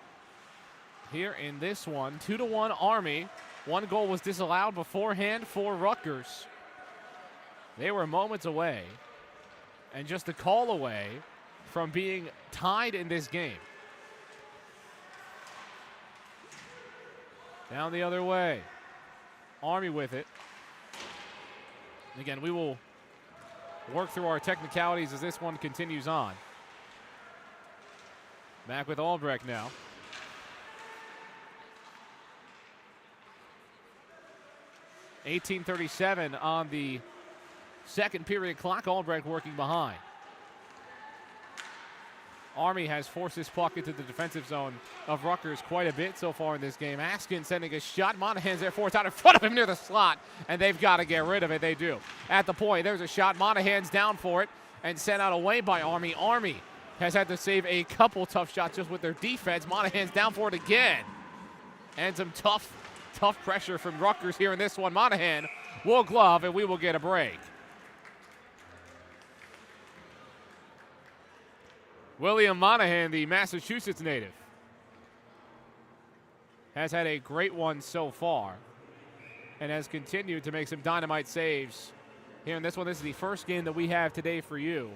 Here in this one, 2-1 Army. One goal was disallowed beforehand for Rutgers. They were moments away and just a call away from being tied in this game. Down the other way. Army with it. And again, we will work through our technicalities as this one continues on. Back with Albrecht now. .1837 on the second period clock. Albrecht working behind. Army has forced this puck into the defensive zone of Rutgers quite a bit so far in this game. Askin sending a shot. Monahan's there for it, out in front of him near the slot, and they've got to get rid of it. They do. At the point, there's a shot. Monahan's down for it and sent out away by Army. Army has had to save a couple tough shots just with their defense. Monahan's down for it again. And some tough pressure from Rutgers here in this one. Monahan will glove, and we will get a break. William Monahan, the Massachusetts native, has had a great one so far and has continued to make some dynamite saves here in this one. This is the first game that we have today for you.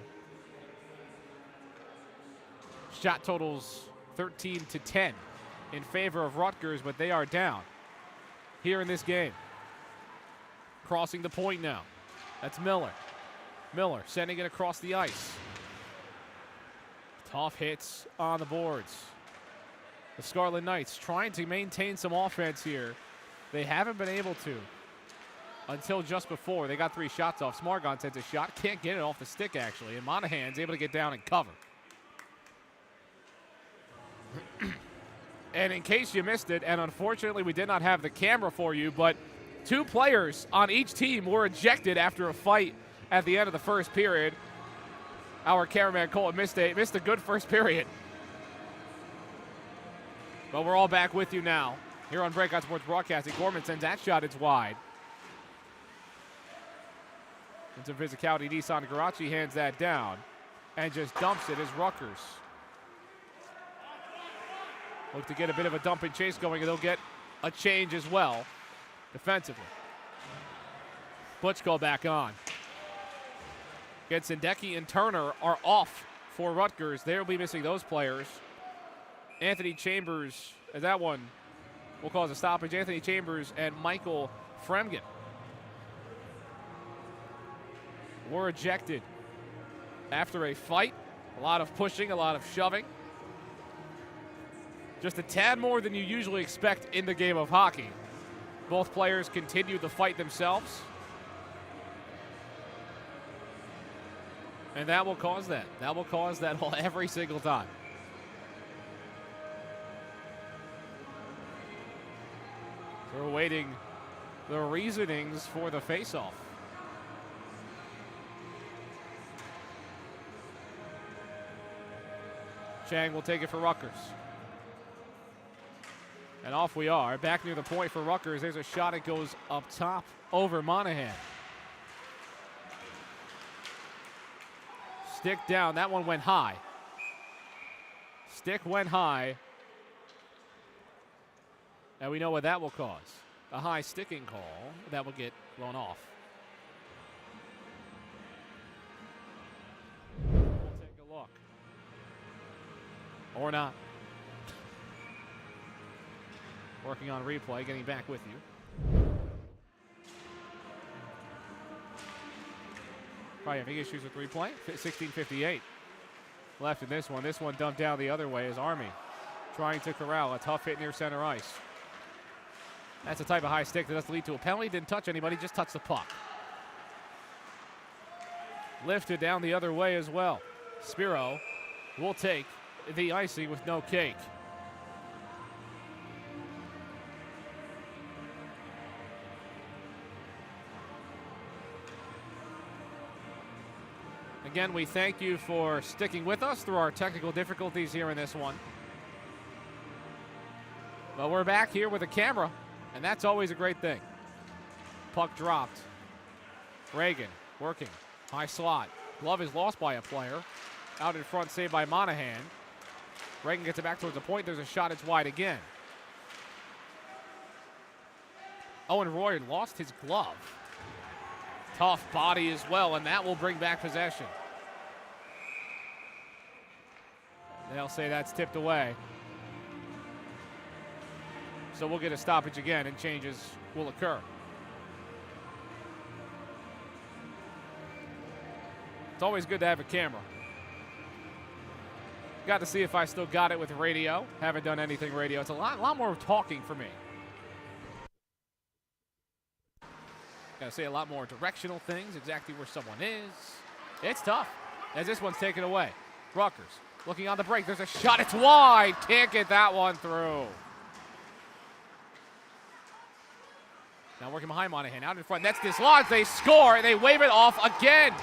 Shot totals 13-10 in favor of Rutgers, but they are down here in this game. Crossing the point now. That's Miller. Miller sending it across the ice. Tough hits on the boards. The Scarlet Knights trying to maintain some offense here. They haven't been able to until just before. They got 3 shots off. Smargon sends a shot. Can't get it off the stick, actually. And Monahan's able to get down and cover. And in case you missed it, and unfortunately we did not have the camera for you, but 2 players on each team were ejected after a fight at the end of the first period. Our cameraman Colton missed a good first period. But we're all back with you now here on Breakout Sports Broadcasting. Gorman sends that shot. It's wide. Into physicality. Nissan Garachi hands that down and just dumps it as Rutgers look to get a bit of a dump and chase going, and they'll get a change as well defensively. Butchko back on. Sendeki and Turner are off for Rutgers. They'll be missing those players. Anthony Chambers, as that one will cause a stoppage. Anthony Chambers and Michael Fremgen were ejected after a fight. A lot of pushing, a lot of shoving. Just a tad more than you usually expect in the game of hockey. Both players continue the fight themselves. And that will cause that. That will cause that every single time. We're awaiting the reasonings for the face-off. Chang will take it for Rutgers. And off we are. Back near the point for Rutgers. There's a shot. It goes up top over Monahan. Stick down. That one went high. Stick went high. And we know what that will cause. A high sticking call. That will get blown off. We'll take a look. Or not. Working on replay, getting back with you. Probably having issues with replay. 16:58 left in this one. This one dumped down the other way as Army trying to corral a tough hit near center ice. That's a type of high stick that doesn't lead to a penalty. Didn't touch anybody, just touched the puck. Lifted down the other way as well. Spiro will take the icing with no cake. Again, we thank you for sticking with us through our technical difficulties here in this one. But we're back here with a camera, and that's always a great thing. Puck dropped. Reagan working. High slot. Glove is lost by a player. Out in front, saved by Monahan. Reagan gets it back towards the point. There's a shot. It's wide again. Owen Roy lost his glove. Tough body as well, and that will bring back possession. They'll say that's tipped away. So we'll get a stoppage again, and changes will occur. It's always good to have a camera. Got to see if I still got it with radio. Haven't done anything radio. It's a lot more talking for me. Got to say a lot more directional things, exactly where someone is. It's tough, as this one's taken away. Rutgers looking on the break. There's a shot. It's wide. Can't get that one through. Now working behind Monahan. Out in front. That's dislodged. They score, and they wave it off again.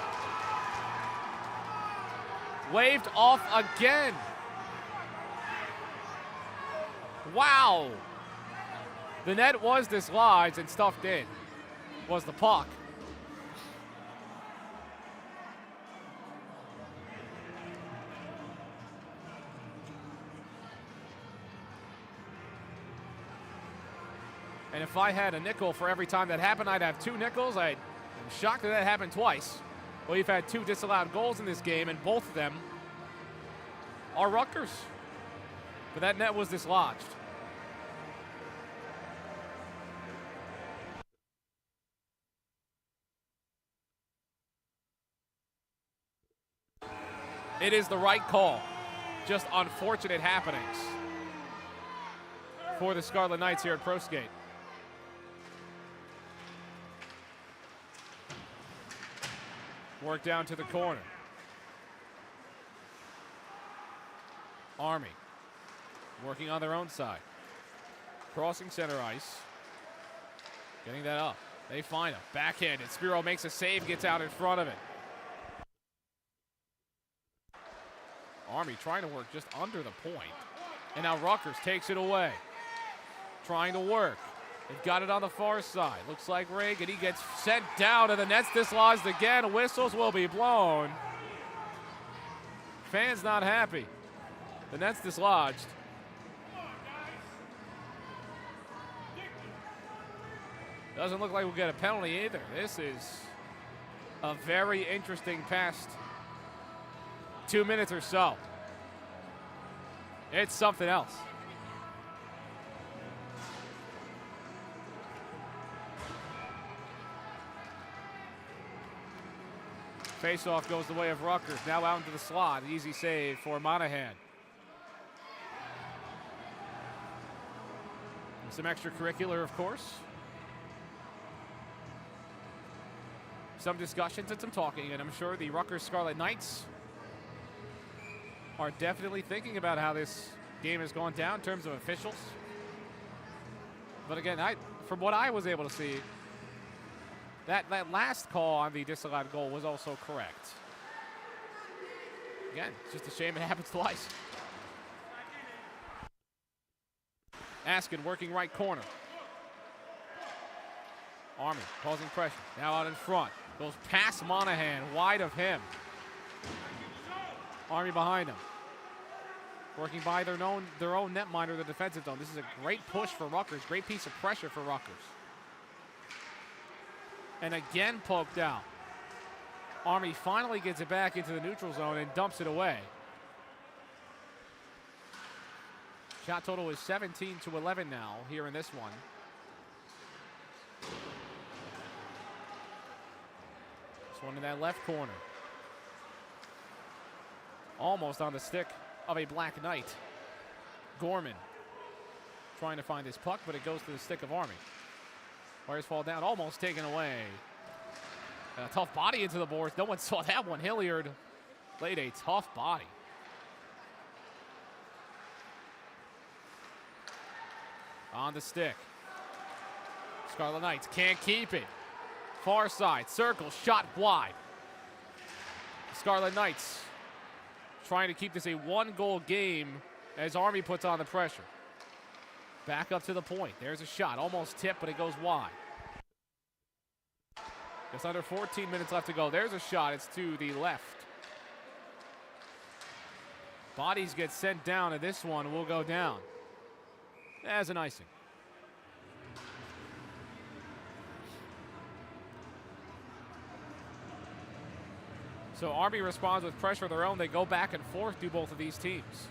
Waved off again. Wow. The net was dislodged and stuffed in. Was the puck. And if I had a nickel for every time that happened, I'd have 2 nickels. I'm shocked that happened twice. Well, we've had 2 disallowed goals in this game, and both of them are Rutgers. But that net was dislodged. It is the right call. Just unfortunate happenings for the Scarlet Knights here at ProSkate. Work down to the corner. Army working on their own side. Crossing center ice. Getting that up. They find him. Backhanded. Spiro makes a save, gets out in front of it. Army trying to work just under the point. And now Rutgers takes it away. Trying to work. They've got it on the far side. Looks like Reagan. He gets sent down, and the net's dislodged again. Whistles will be blown. Fans not happy. The net's dislodged. Doesn't look like we'll get a penalty either. This is a very interesting past 2 minutes or so. It's something else. Faceoff goes the way of Rutgers. Now out into the slot. Easy save for Monahan. Some extracurricular, of course. Some discussions and some talking, and I'm sure the Rutgers Scarlet Knights are definitely thinking about how this game has gone down in terms of officials. But again, from what I was able to see, that last call on the disallowed goal was also correct. Again, it's just a shame it happens twice. Askin working right corner. Army causing pressure. Now out in front. Goes past Monahan, wide of him. Army behind him. Working by their own netminder, the defensive zone. This is a great push for Rutgers. Great piece of pressure for Rutgers. And again poked out. Army finally gets it back into the neutral zone and dumps it away. Shot total is 17-11 now here in this one. This one in that left corner. Almost on the stick of a Black Knight. Gorman trying to find his puck, but it goes to the stick of Army. Players fall down, almost taken away. And a tough body into the boards. No one saw that one. Hilliard laid a tough body. On the stick. Scarlet Knights can't keep it. Far side, circle, shot wide. Scarlet Knights trying to keep this a one-goal game as Army puts on the pressure. Back up to the point. There's a shot, almost tipped, but it goes wide. Just under 14 minutes left to go. There's a shot, it's to the left. Bodies get sent down, and this one will go down as an icing. So Army responds with pressure of their own. They go back and forth, do both of these teams.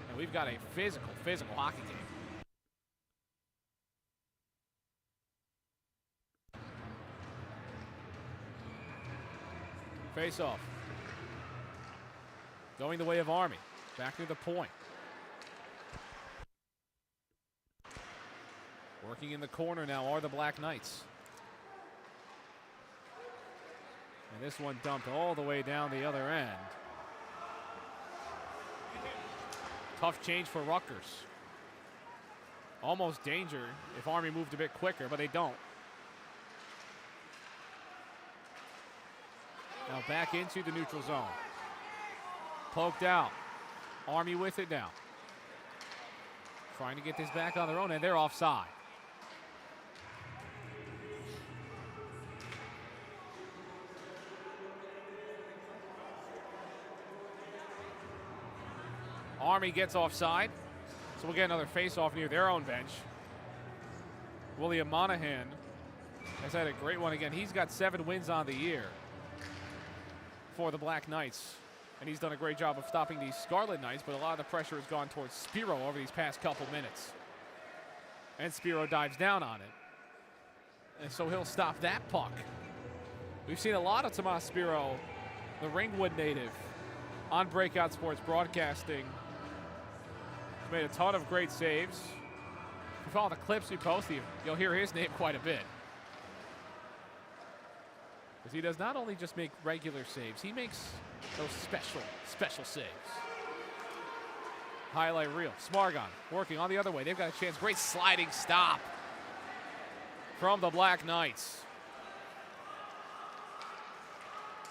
And we've got a physical hockey game. Face off. Going the way of Army. Back to the point. Working in the corner now are the Black Knights. And this one dumped all the way down the other end. Tough change for Rutgers. Almost danger if Army moved a bit quicker, but they don't. Now back into the neutral zone. Poked out. Army with it now. Trying to get this back on their own, and they're offside. Army gets offside, so we'll get another face-off near their own bench. William Monahan has had a great one again. He's got 7 wins on the year for the Black Knights, and he's done a great job of stopping these Scarlet Knights, but a lot of the pressure has gone towards Spiro over these past couple minutes. And Spiro dives down on it, and so he'll stop that puck. We've seen a lot of Tomas Spiro, the Ringwood native, on Breakout Sports Broadcasting. Made a ton of great saves. If you follow the clips we post, you'll hear his name quite a bit. Because he does not only just make regular saves, he makes those special saves. Highlight reel. Smargon working on the other way. They've got a chance. Great sliding stop from the Black Knights.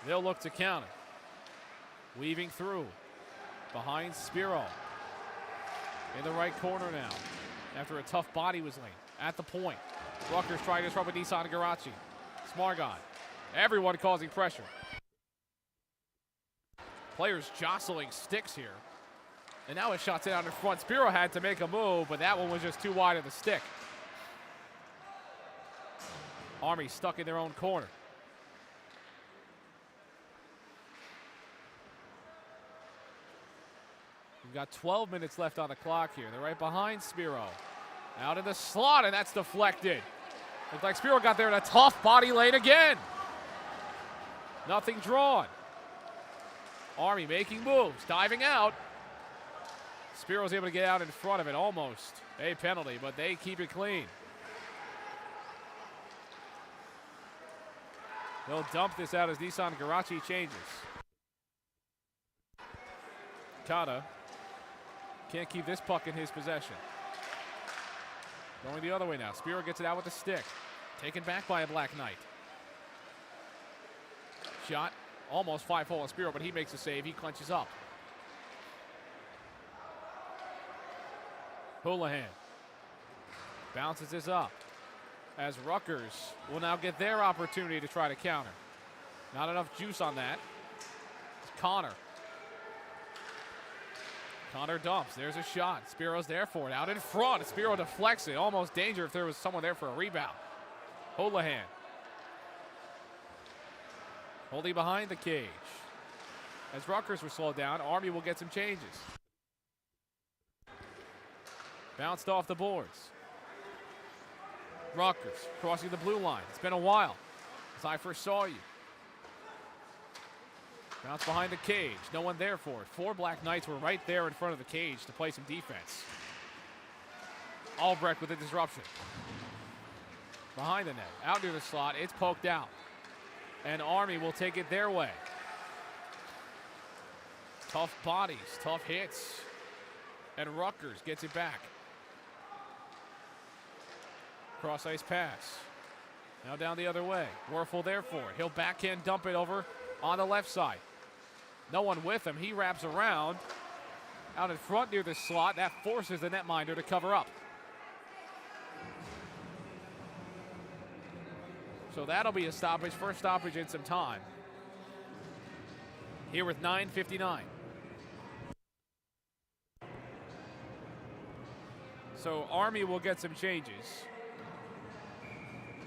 They'll look to counter. Weaving through. Behind Spiro. In the right corner now. After a tough body was laid. At the point. Rutgers trying to disrupt with Nissan Garachi. Smargon. Everyone causing pressure. Players jostling sticks here. And now his shot's out in front. Spiro had to make a move, but that one was just too wide of the stick. Army stuck in their own corner. We've got 12 minutes left on the clock here. They're right behind Spiro. Out in the slot, and that's deflected. Looks like Spiro got there in a tough body lane again. Nothing drawn. Army making moves, diving out. Spiro's able to get out in front of it, almost a penalty, but they keep it clean. They'll dump this out as Nissan Garachi changes. Kata can't keep this puck in his possession. Going the other way now. Spiro gets it out with the stick. Taken back by a Black Knight. Shot almost 5-hole on Spiro, but he makes a save. He clenches up. Houlihan bounces this up as Rutgers will now get their opportunity to try to counter. Not enough juice on that. It's Connor. Connor dumps. There's a shot. Spiro's there for it. Out in front. Spiro deflects it. Almost danger if there was someone there for a rebound. Houlihan. Holding behind the cage. As Rutgers were slowed down, Army will get some changes. Bounced off the boards. Rutgers crossing the blue line. It's been a while since I first saw you. Bounce behind the cage. No one there for it. 4 Black Knights were right there in front of the cage to play some defense. Albrecht with a disruption. Behind the net. Out near the slot. It's poked out. And Army will take it their way. Tough bodies. Tough hits. And Rutgers gets it back. Cross ice pass. Now down the other way. Werfel there for it. He'll backhand dump it over on the left side. No one with him. He wraps around. Out in front near the slot. That forces the netminder to cover up. So that'll be a stoppage. First stoppage in some time. Here with 9:59. So Army will get some changes.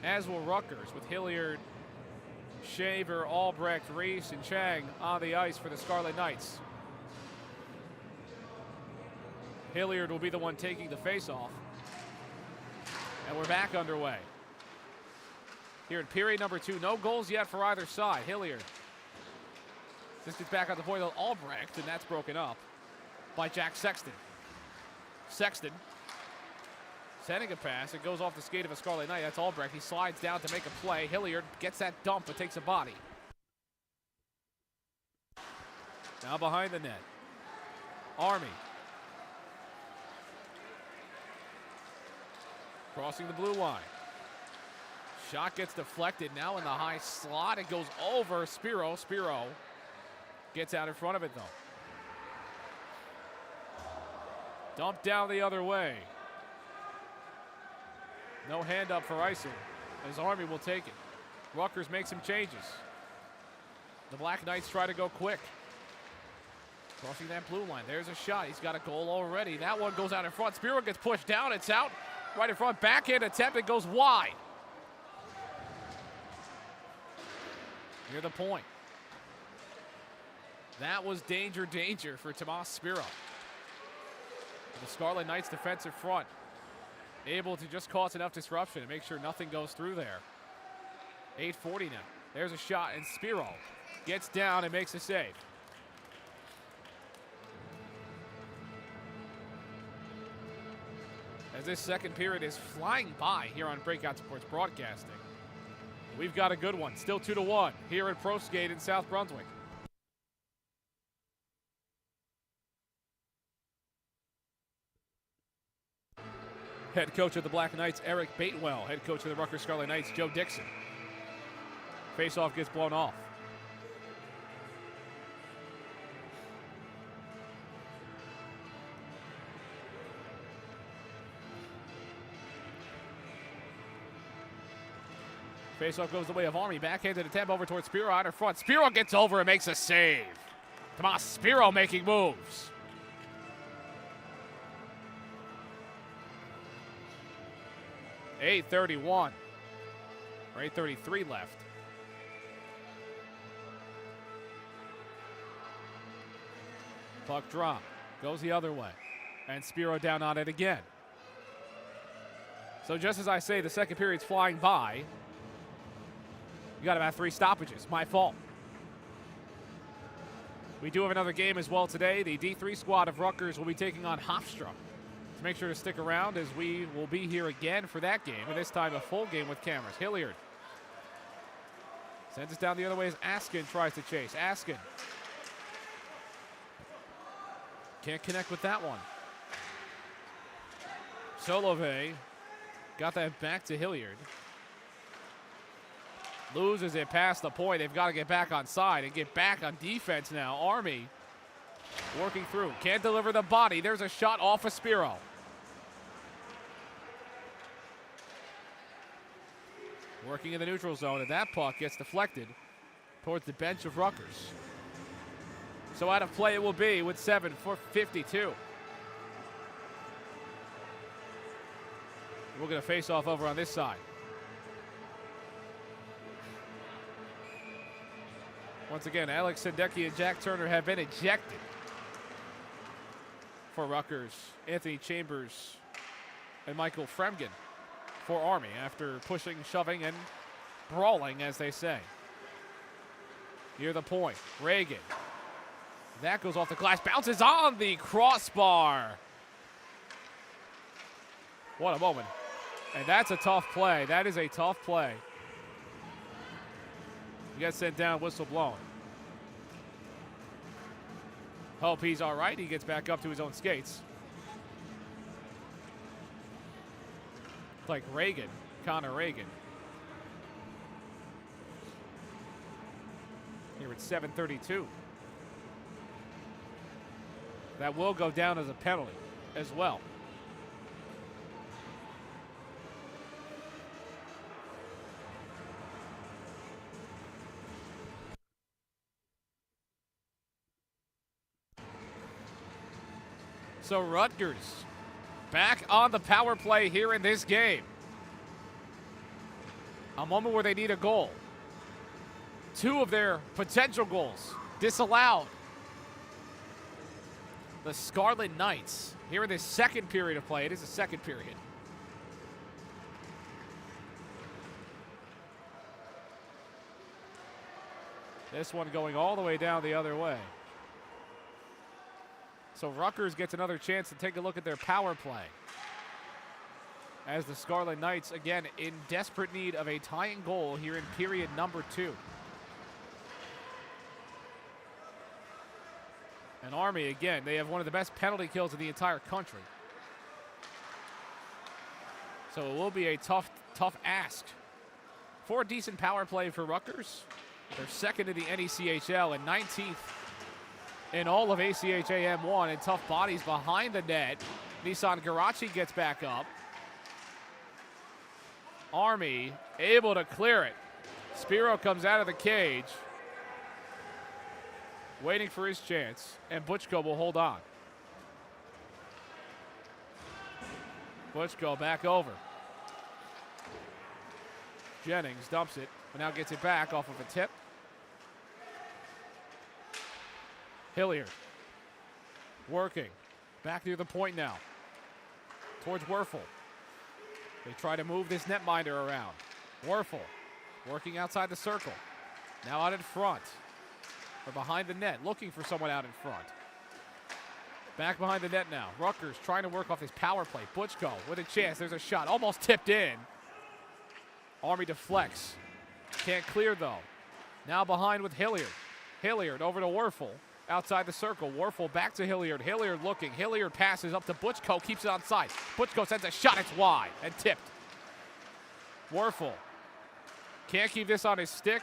As will Rutgers with Hilliard, Shaver, Albrecht, Reese, and Chang on the ice for the Scarlet Knights. Hilliard will be the one taking the faceoff. And we're back underway. Here in period number 2, no goals yet for either side. Hilliard just gets back on the point of Albrecht, and that's broken up by Jack Sexton. Sexton sending a pass. It goes off the skate of a Scarlet Knight. That's Albrecht. He slides down to make a play. Hilliard gets that dump but takes a body. Now behind the net. Army. Crossing the blue line. Shot gets deflected. Now in the high slot. It goes over Spiro. Spiro gets out in front of it though. Dumped down the other way. No hand up for Eisel, as Army will take it. Rutgers makes some changes. The Black Knights try to go quick. Crossing that blue line. There's a shot. He's got a goal already. That one goes out in front. Spiro gets pushed down. It's out right in front. Backhand attempt. It goes wide. Near the point. That was danger, danger for Tomas Spiro. The Scarlet Knights defensive front able to just cause enough disruption and make sure nothing goes through there. 8:40 now. There's a shot, and Spiro gets down and makes a save. As this second period is flying by here on Breakout Sports Broadcasting. We've got a good one. Still 2-1 here at ProSkate in South Brunswick. Head coach of the Black Knights, Eric Batewell. Head coach of the Rutgers Scarlet Knights, Joe Dixon. Face-off gets blown off. Face-off goes the way of Army. Backhanded attempt over towards Spiro out in front. Spiro gets over and makes a save. Tomas Spiro making moves. .831 or 8:33 left. Puck drop. Goes the other way. And Spiro down on it again. So just as I say, the second period's flying by. You got about 3 stoppages. My fault. We do have another game as well today. The D3 squad of Rutgers will be taking on Hofstra. So make sure to stick around as we will be here again for that game. And this time a full game with cameras. Hilliard sends us down the other way as Askin tries to chase. Askin can't connect with that one. Solove got that back to Hilliard. Loses it past the point. They've got to get back on side and get back on defense now. Army working through. Can't deliver the body. There's a shot off of Spiro. Working in the neutral zone, and that puck gets deflected towards the bench of Rutgers. So out of play it will be with 7:52. We'll get a face-off over on this side. Once again, Alex Sendecki and Jack Turner have been ejected for Rutgers. Anthony Chambers and Michael Fremgen for Army after pushing, shoving, and brawling, as they say. Near the point, Reagan. That goes off the glass, bounces on the crossbar. What a moment. And that's a tough play. That is a tough play. He gets sent down, whistle blown. Hope he's all right. He gets back up to his own skates. Like Reagan, Connor Reagan. Here at 7:32. That will go down as a penalty as well. So Rutgers back on the power play here in this game. A moment where they need a goal. 2 of their potential goals disallowed. The Scarlet Knights here in this second period of play. It is a second period. This one going all the way down the other way. So Rutgers gets another chance to take a look at their power play. As the Scarlet Knights, again, in desperate need of a tying goal here in period number 2. And Army, again, they have one of the best penalty kills in the entire country. So it will be a tough ask for a decent power play for Rutgers. They're second in the NECHL and 19th in all of ACHA M1, and tough bodies behind the net. Nissan Garachi gets back up. Army able to clear it. Spiro comes out of the cage, waiting for his chance, and Butchko will hold on. Butchko back over. Jennings dumps it, but now gets it back off of a tip. Hilliard working back near the point now towards Werfel. They try to move this netminder around. Werfel working outside the circle. Now out in front or behind the net, looking for someone out in front. Back behind the net now. Rutgers trying to work off his power play. Butchko with a chance. There's a shot almost tipped in. Army deflects. Can't clear though. Now behind with Hilliard. Hilliard over to Werfel. Outside the circle, Werfel back to Hilliard. Hilliard looking. Hilliard passes up to Butchko, keeps it onside. Butchko sends a shot, it's wide and tipped. Werfel can't keep this on his stick.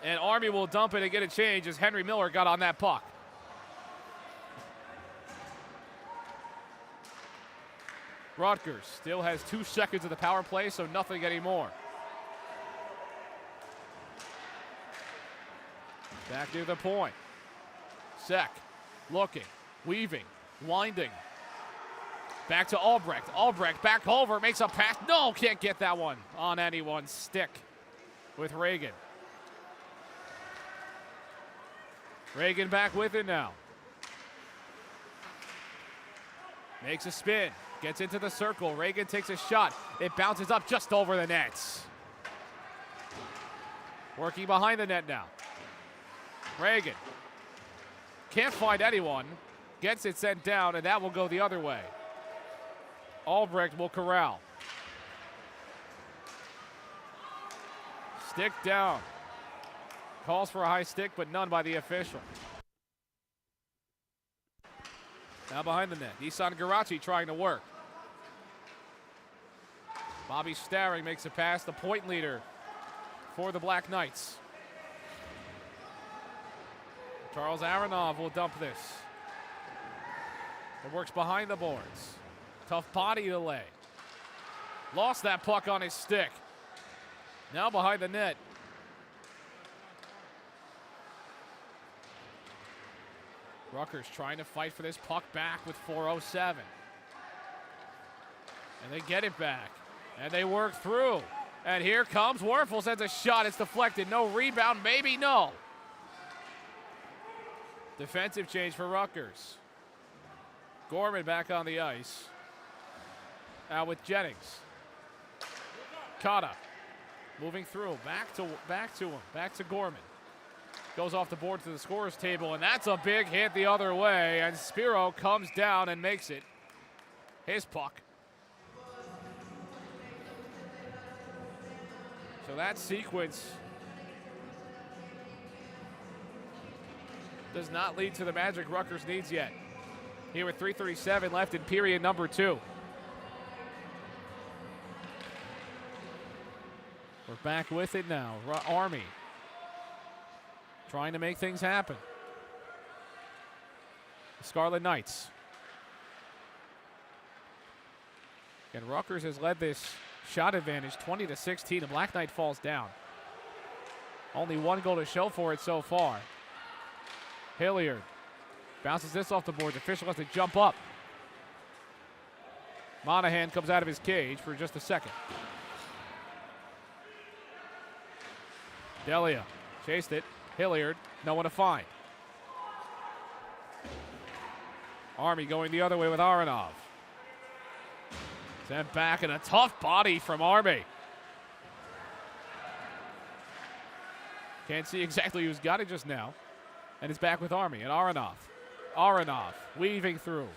And Army will dump it and get a change as Henry Miller got on that puck. Rutgers still has 2 seconds of the power play, so nothing anymore. Back near the point. Sek looking, weaving, winding. Back to Albrecht. Albrecht back over, makes a pass. No, can't get that one on anyone's stick with Reagan. Reagan back with it now. Makes a spin, gets into the circle. Reagan takes a shot. It bounces up just over the nets. Working behind the net now. Reagan can't find anyone, gets it sent down, and that will go the other way. Albrecht will corral. Stick down. Calls for a high stick, but none by the official. Now behind the net, Nissan Garachi trying to work. Bobby Starring makes a pass, the point leader for the Black Knights. Charles Aronov will dump this. It works behind the boards. Tough body delay. Lost that puck on his stick. Now behind the net. Rutgers trying to fight for this puck back with 4:07. And they get it back. And they work through. And here comes Werfel, sends a shot. It's deflected. No rebound, maybe no. Defensive change for Rutgers. Gorman back on the ice. Out with Jennings. Cotta moving through. Back to him. Back to Gorman. Goes off the board to the scorer's table, and that's a big hit the other way, and Spiro comes down and makes it his puck. So that sequence does not lead to the magic Rutgers needs yet. Here with 3:37 left in period number 2. We're back with it now. Army trying to make things happen. The Scarlet Knights. And Rutgers has led this shot advantage 20-16. The Black Knight falls down. Only one goal to show for it so far. Hilliard bounces this off the board. The official has to jump up. Monahan comes out of his cage for just a second. Delia chased it. Hilliard, no one to find. Army going the other way with Aronov. Sent back, and a tough body from Army. Can't see exactly who's got it just now. And it's back with Army and Aronov. Aronov weaving through.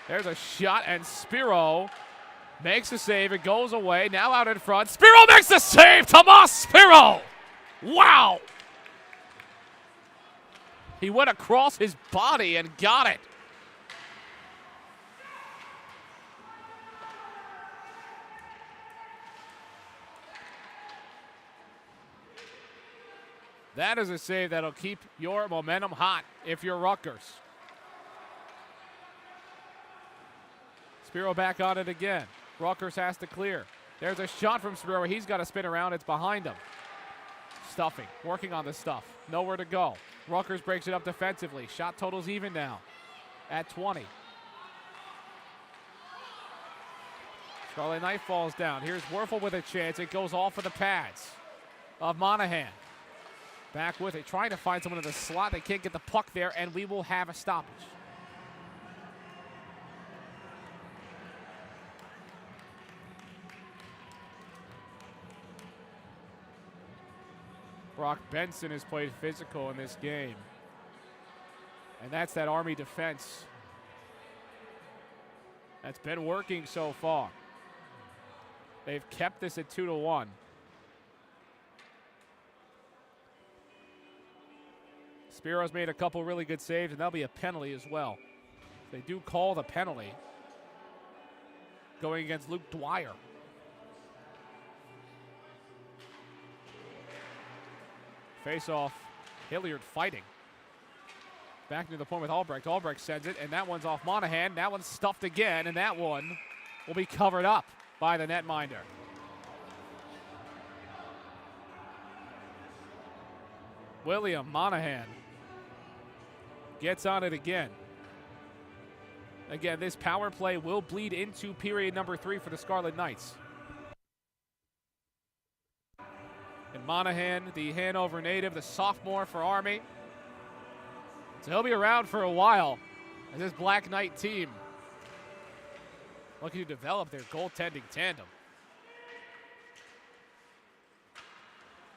There's a shot, and Spiro makes the save. It goes away. Now out in front. Spiro makes the save. Tomas Spiro. Wow. He went across his body and got it. That is a save that'll keep your momentum hot if you're Rutgers. Spiro back on it again. Rutgers has to clear. There's a shot from Spiro. He's got to spin around. It's behind him. Stuffing, working on the stuff. Nowhere to go. Rutgers breaks it up defensively. Shot total's even now at 20. Scarlet Knight falls down. Here's Werfel with a chance. It goes off of the pads of Monahan. Back with it, trying to find someone in the slot. They can't get the puck there, and we will have a stoppage. Brock Benson has played physical in this game. And that's that Army defense that's been working so far. They've kept this at 2-1. Spiro's made a couple really good saves, and that'll be a penalty as well. They do call the penalty going against Luke Dwyer. Face-off, Hilliard fighting. Back near the point with Albrecht. Albrecht sends it, and that one's off Monahan. That one's stuffed again, and that one will be covered up by the netminder. William Monahan gets on it again. Again, this power play will bleed into period number 3 for the Scarlet Knights. And Monahan, the Hanover native, the sophomore for Army. So he'll be around for a while as this Black Knight team looking to develop their goaltending tandem.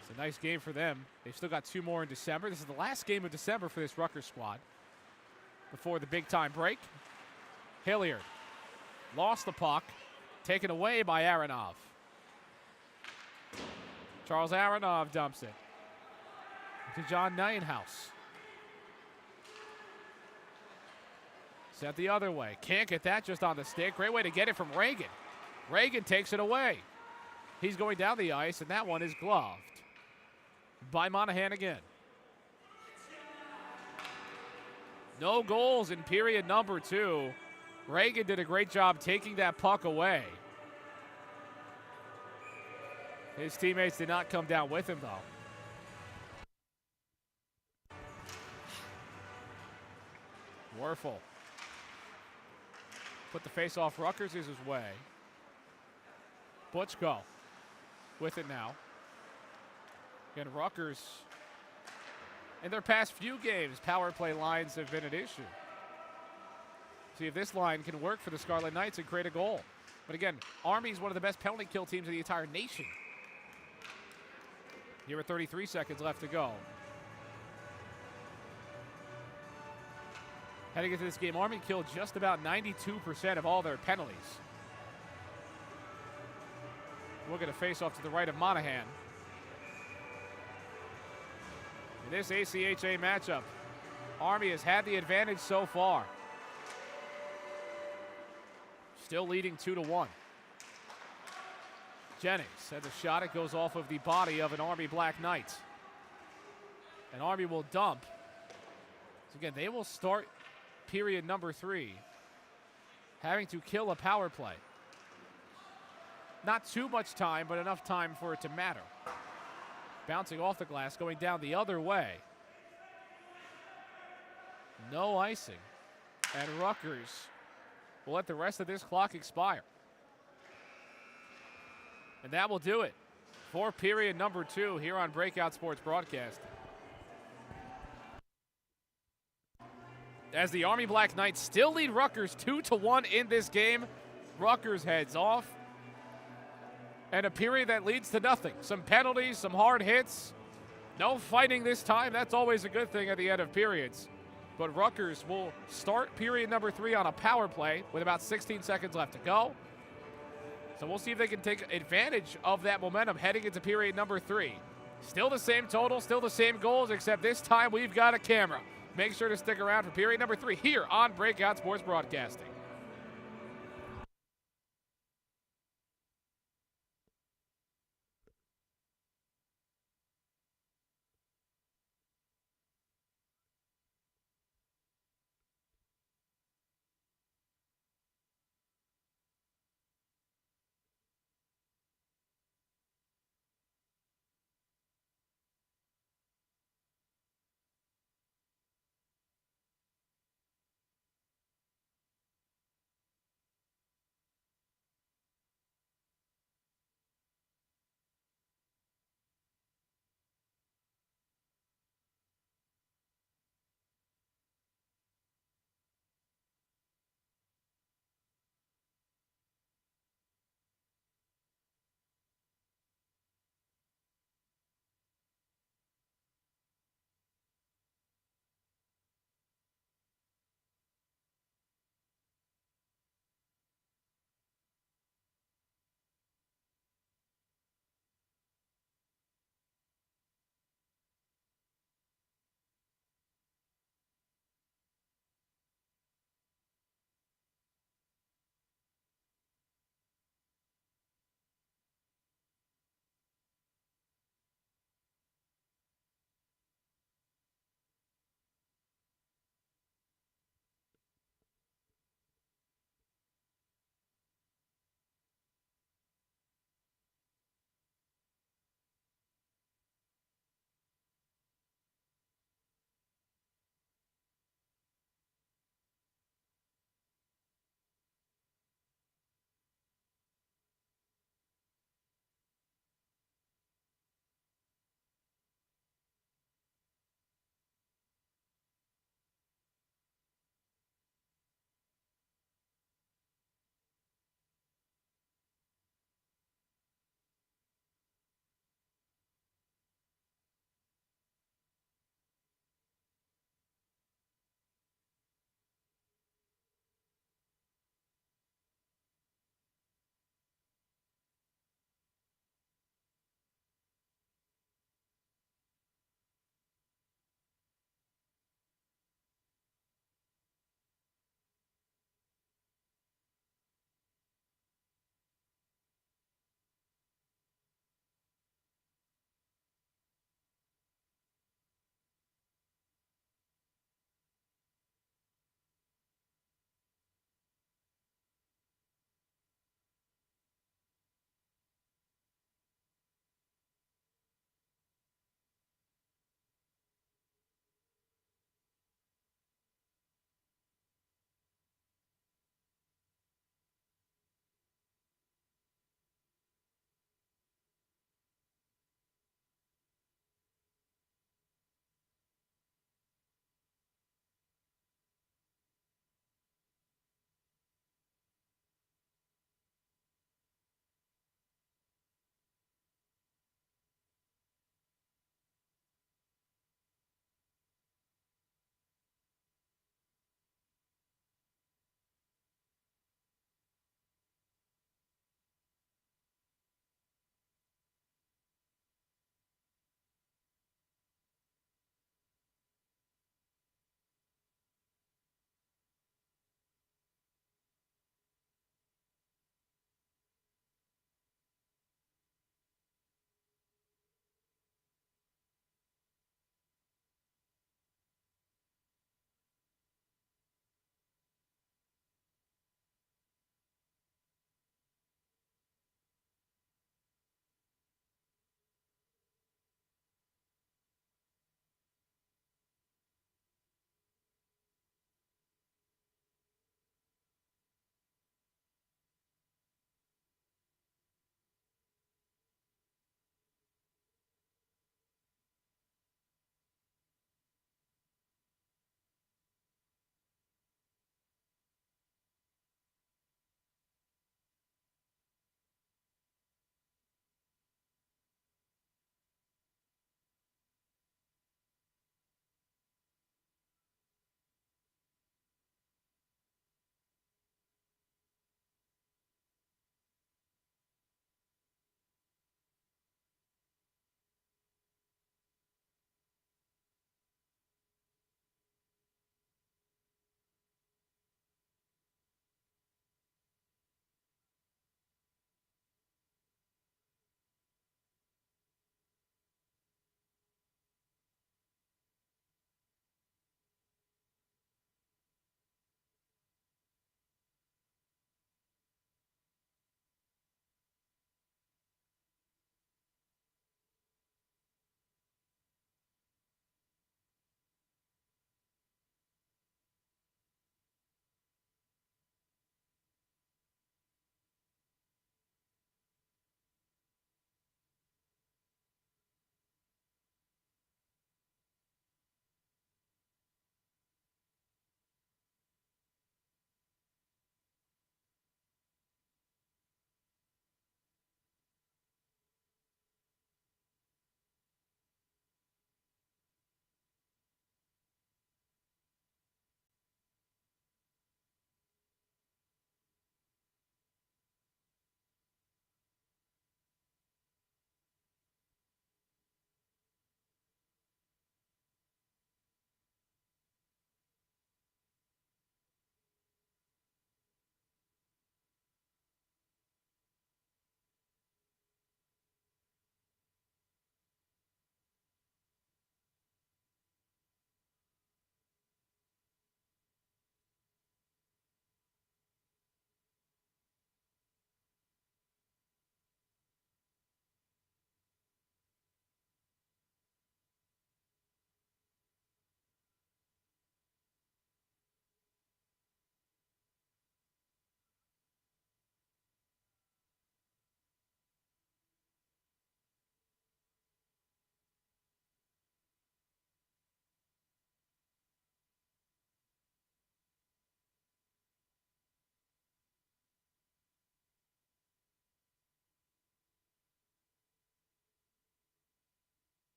It's a nice game for them. They've still got 2 more in December. This is the last game of December for this Rutgers squad before the big-time break. Hilliard lost the puck, taken away by Aronov. Charles Aronov dumps it to John Nienhaus. Set the other way. Can't get that just on the stick. Great way to get it from Reagan. Reagan takes it away. He's going down the ice, and that one is gloved by Monahan again. No goals in period number 2. Reagan did a great job taking that puck away. His teammates did not come down with him, though. Werfel put the face-off. Rutgers is his way. Butchko with it now. Again, Rutgers, in their past few games, power play lines have been an issue. See if this line can work for the Scarlet Knights and create a goal. But again, Army is one of the best penalty kill teams in the entire nation. Here are 33 seconds left to go. Heading into this game, Army killed just about 92% of all their penalties. We're going to face off to the right of Monahan. In this ACHA matchup, Army has had the advantage so far. Still leading 2-1. Jennings had the shot. It goes off of the body of an Army Black Knight. And Army will dump. So again, they will start period number 3 having to kill a power play. Not too much time, but enough time for it to matter. Bouncing off the glass, going down the other way. No icing. And Rutgers will let the rest of this clock expire. And that will do it for period number 2 here on Breakout Sports Broadcast. As the Army Black Knights still lead Rutgers 2-1 in this game, Rutgers heads off. And a period that leads to nothing. Some penalties, some hard hits. No fighting this time. That's always a good thing at the end of periods. But Rutgers will start period number 3 on a power play with about 16 seconds left to go. So we'll see if they can take advantage of that momentum heading into period number 3. Still the same total, still the same goals, except this time we've got a camera. Make sure to stick around for period number 3 here on Breakout Sports Broadcasting.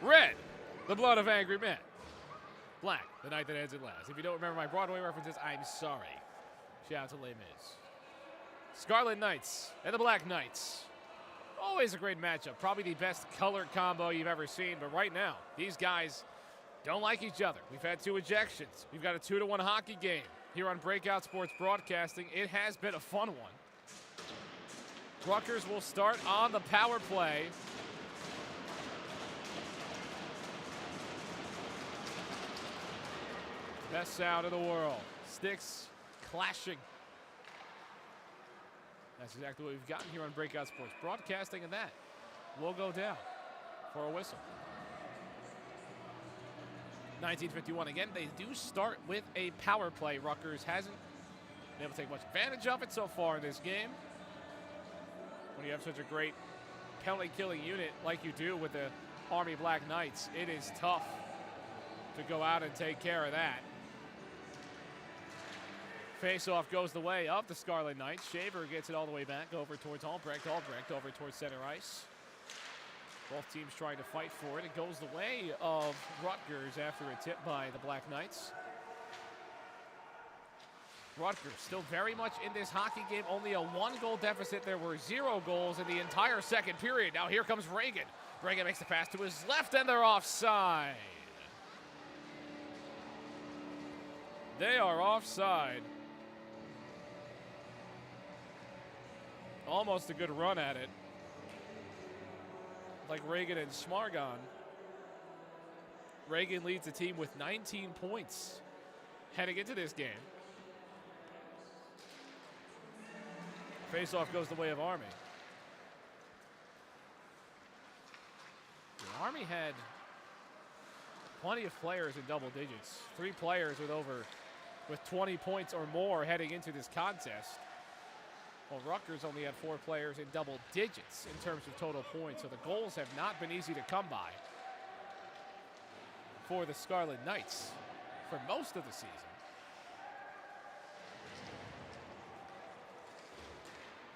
Red, the blood of angry men. Black, the night that ends at last. If you don't remember my Broadway references, I'm sorry. Shout out to Les Mis. Scarlet Knights and the Black Knights. Always a great matchup. Probably the best color combo you've ever seen. But right now, these guys don't like each other. We've had 2 ejections. We've got a 2-1 hockey game here on Breakout Sports Broadcasting. It has been a fun one. Rutgers will start on the power play. Best sound in the world. Sticks clashing. That's exactly what we've gotten here on Breakout Sports Broadcasting, and that will go down for a whistle. 1951 again. They do start with a power play. Rutgers hasn't been able to take much advantage of it so far in this game. When you have such a great penalty-killing unit like you do with the Army Black Knights, it is tough to go out and take care of that. Face-off goes the way of the Scarlet Knights. Shaver gets it all the way back over towards Albrecht. Albrecht over towards center ice. Both teams trying to fight for it. It goes the way of Rutgers after a tip by the Black Knights. Rutgers still very much in this hockey game. Only a 1-goal deficit. There were 0 goals in the entire second period. Now here comes Reagan. Reagan makes the pass to his left, and they're offside. They are offside. Almost a good run at it. Like Reagan and Smargon. Reagan leads the team with 19 points heading into this game. Face-off goes the way of Army. The Army had plenty of players in double digits. 3 players with 20 points or more heading into this contest. Well, Rutgers only had 4 players in double digits in terms of total points, so the goals have not been easy to come by for the Scarlet Knights for most of the season.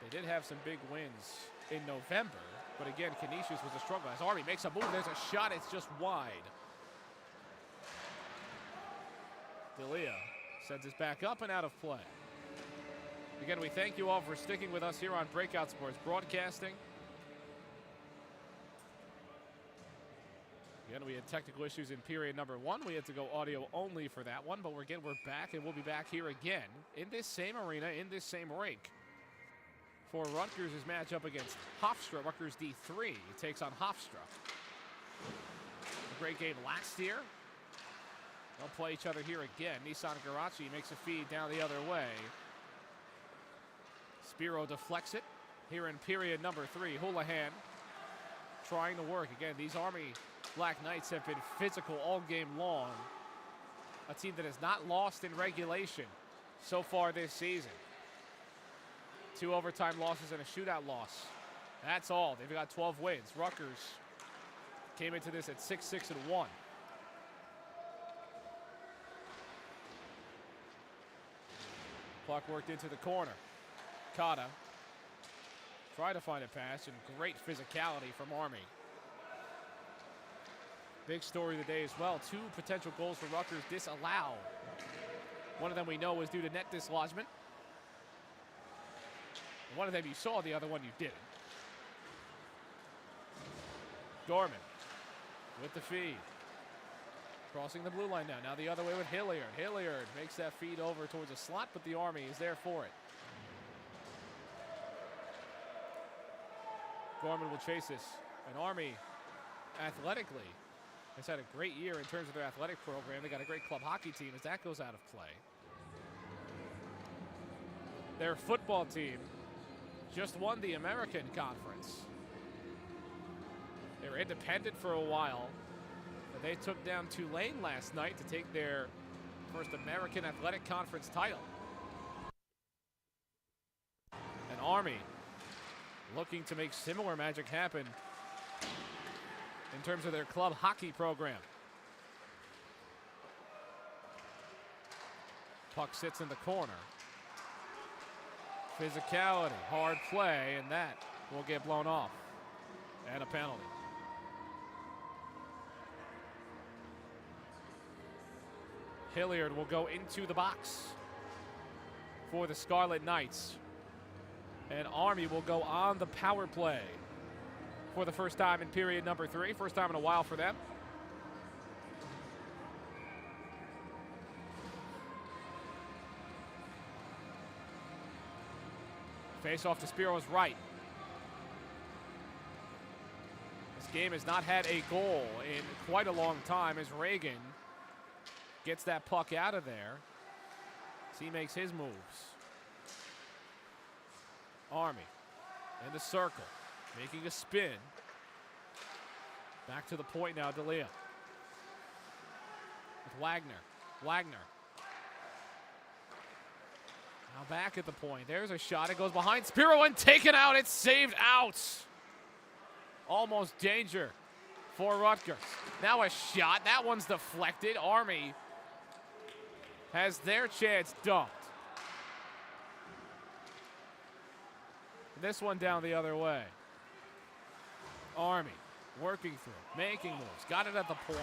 They did have some big wins in November, but again, Canisius was a struggle. As Army makes a move, there's a shot, it's just wide. D'Elia sends us back up and out of play. Again, we thank you all for sticking with us here on Breakout Sports Broadcasting. Again, we had technical issues in period number 1. We had to go audio only for that one, but we're back, and we'll be back here again in this same arena, in this same rink, for Rutgers' matchup against Hofstra. Rutgers D3 takes on Hofstra. A great game last year. They'll play each other here again. Nissan Garachi makes a feed down the other way. Spiro deflects it here in period number 3. Houlihan trying to work. Again, these Army Black Knights have been physical all game long. A team that has not lost in regulation so far this season. 2 overtime losses and a shootout loss. That's all. They've got 12 wins. Rutgers came into this at 6-6-1. Puck worked into the corner. Kata tried to find a pass, and great physicality from Army. Big story of the day as well. 2 potential goals for Rutgers disallowed. One of them we know was due to net dislodgement. One of them you saw, the other one you didn't. Gorman with the feed. Crossing the blue line now. Now the other way with Hilliard. Hilliard makes that feed over towards a slot, but the Army is there for it. Gorman will chase this. And Army, athletically, has had a great year in terms of their athletic program. They got a great club hockey team as that goes out of play. Their football team just won the American Conference. They were independent for a while, but they took down Tulane last night to take their first American Athletic Conference title. And Army looking to make similar magic happen in terms of their club hockey program. Puck sits in the corner. Physicality, hard play, and that will get blown off. And a penalty. Hilliard will go into the box for the Scarlet Knights. And Army will go on the power play for the first time in period number 3. First time in a while for them. Face off to Spiro's right. This game has not had a goal in quite a long time as Reagan gets that puck out of there as he makes his moves. Army in the circle, making a spin. Back to the point now, D'Elia. With Wagner. Now back at the point. There's a shot. It goes behind Spiro and taken out. It's saved out. Almost danger for Rutgers. Now a shot. That one's deflected. Army has their chance dumped. This one down the other way. Army working through, making moves. Got it at the point.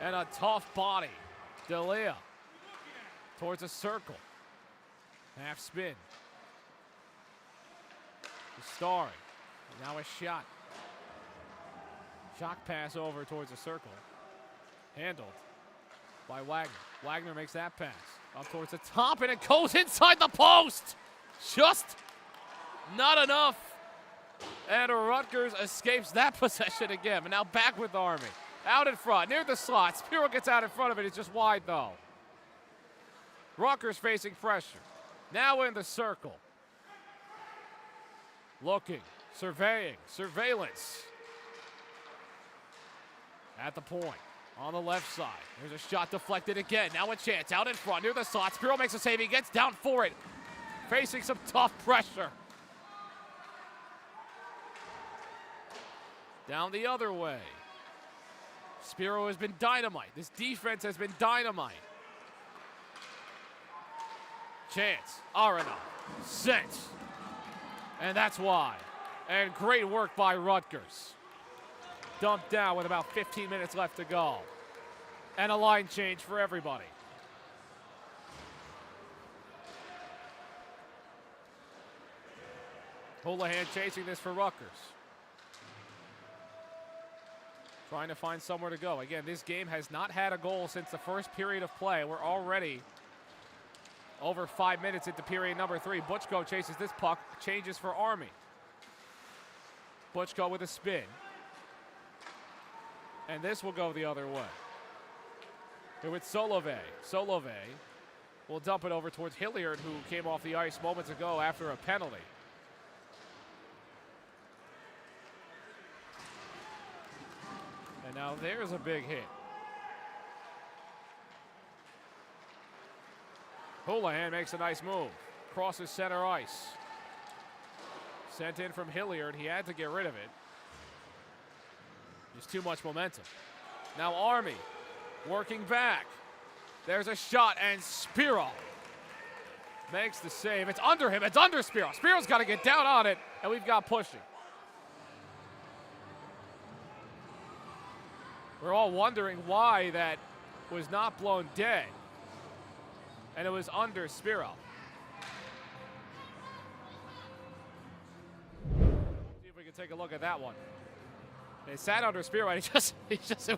And a tough body. D'Elia towards a circle. Half spin. Starring. Now a shot. Shock pass over towards the circle. Handled by Wagner. Wagner makes that pass. Up towards the top, and it goes inside the post. Just not enough. And Rutgers escapes that possession again. But now back with Army. Out in front, near the slot. Spiro gets out in front of it. It's just wide, though. Rutgers facing pressure. Now in the circle. Looking, surveying, surveillance. At the point, on the left side. There's a shot deflected again. Now a chance, out in front, near the slot. Spiro makes a save, he gets down for it. Facing some tough pressure. Down the other way. Spiro has been dynamite. This defense has been dynamite. Chance, Arena, sent. And that's why. And great work by Rutgers. Dumped down with about 15 minutes left to go. And a line change for everybody. Houlihan chasing this for Rutgers. Trying to find somewhere to go. Again, this game has not had a goal since the first period of play. We're already over 5 minutes into period number 3. Butchko chases this puck, changes for Army. Butchko with a spin. And this will go the other way. Here with Solove. Solove will dump it over towards Hilliard, who came off the ice moments ago after a penalty. And now there's a big hit. Houlihan makes a nice move. Crosses center ice. Sent in from Hilliard. He had to get rid of it. Just too much momentum. Now Army working back. There's a shot, and Spiro makes the save. It's under him. It's under Spiro. Spiro's got to get down on it, and we've got pushing. We're all wondering why that was not blown dead. And it was under Spiro. See if we can take a look at that one. They sat under Spiro, and it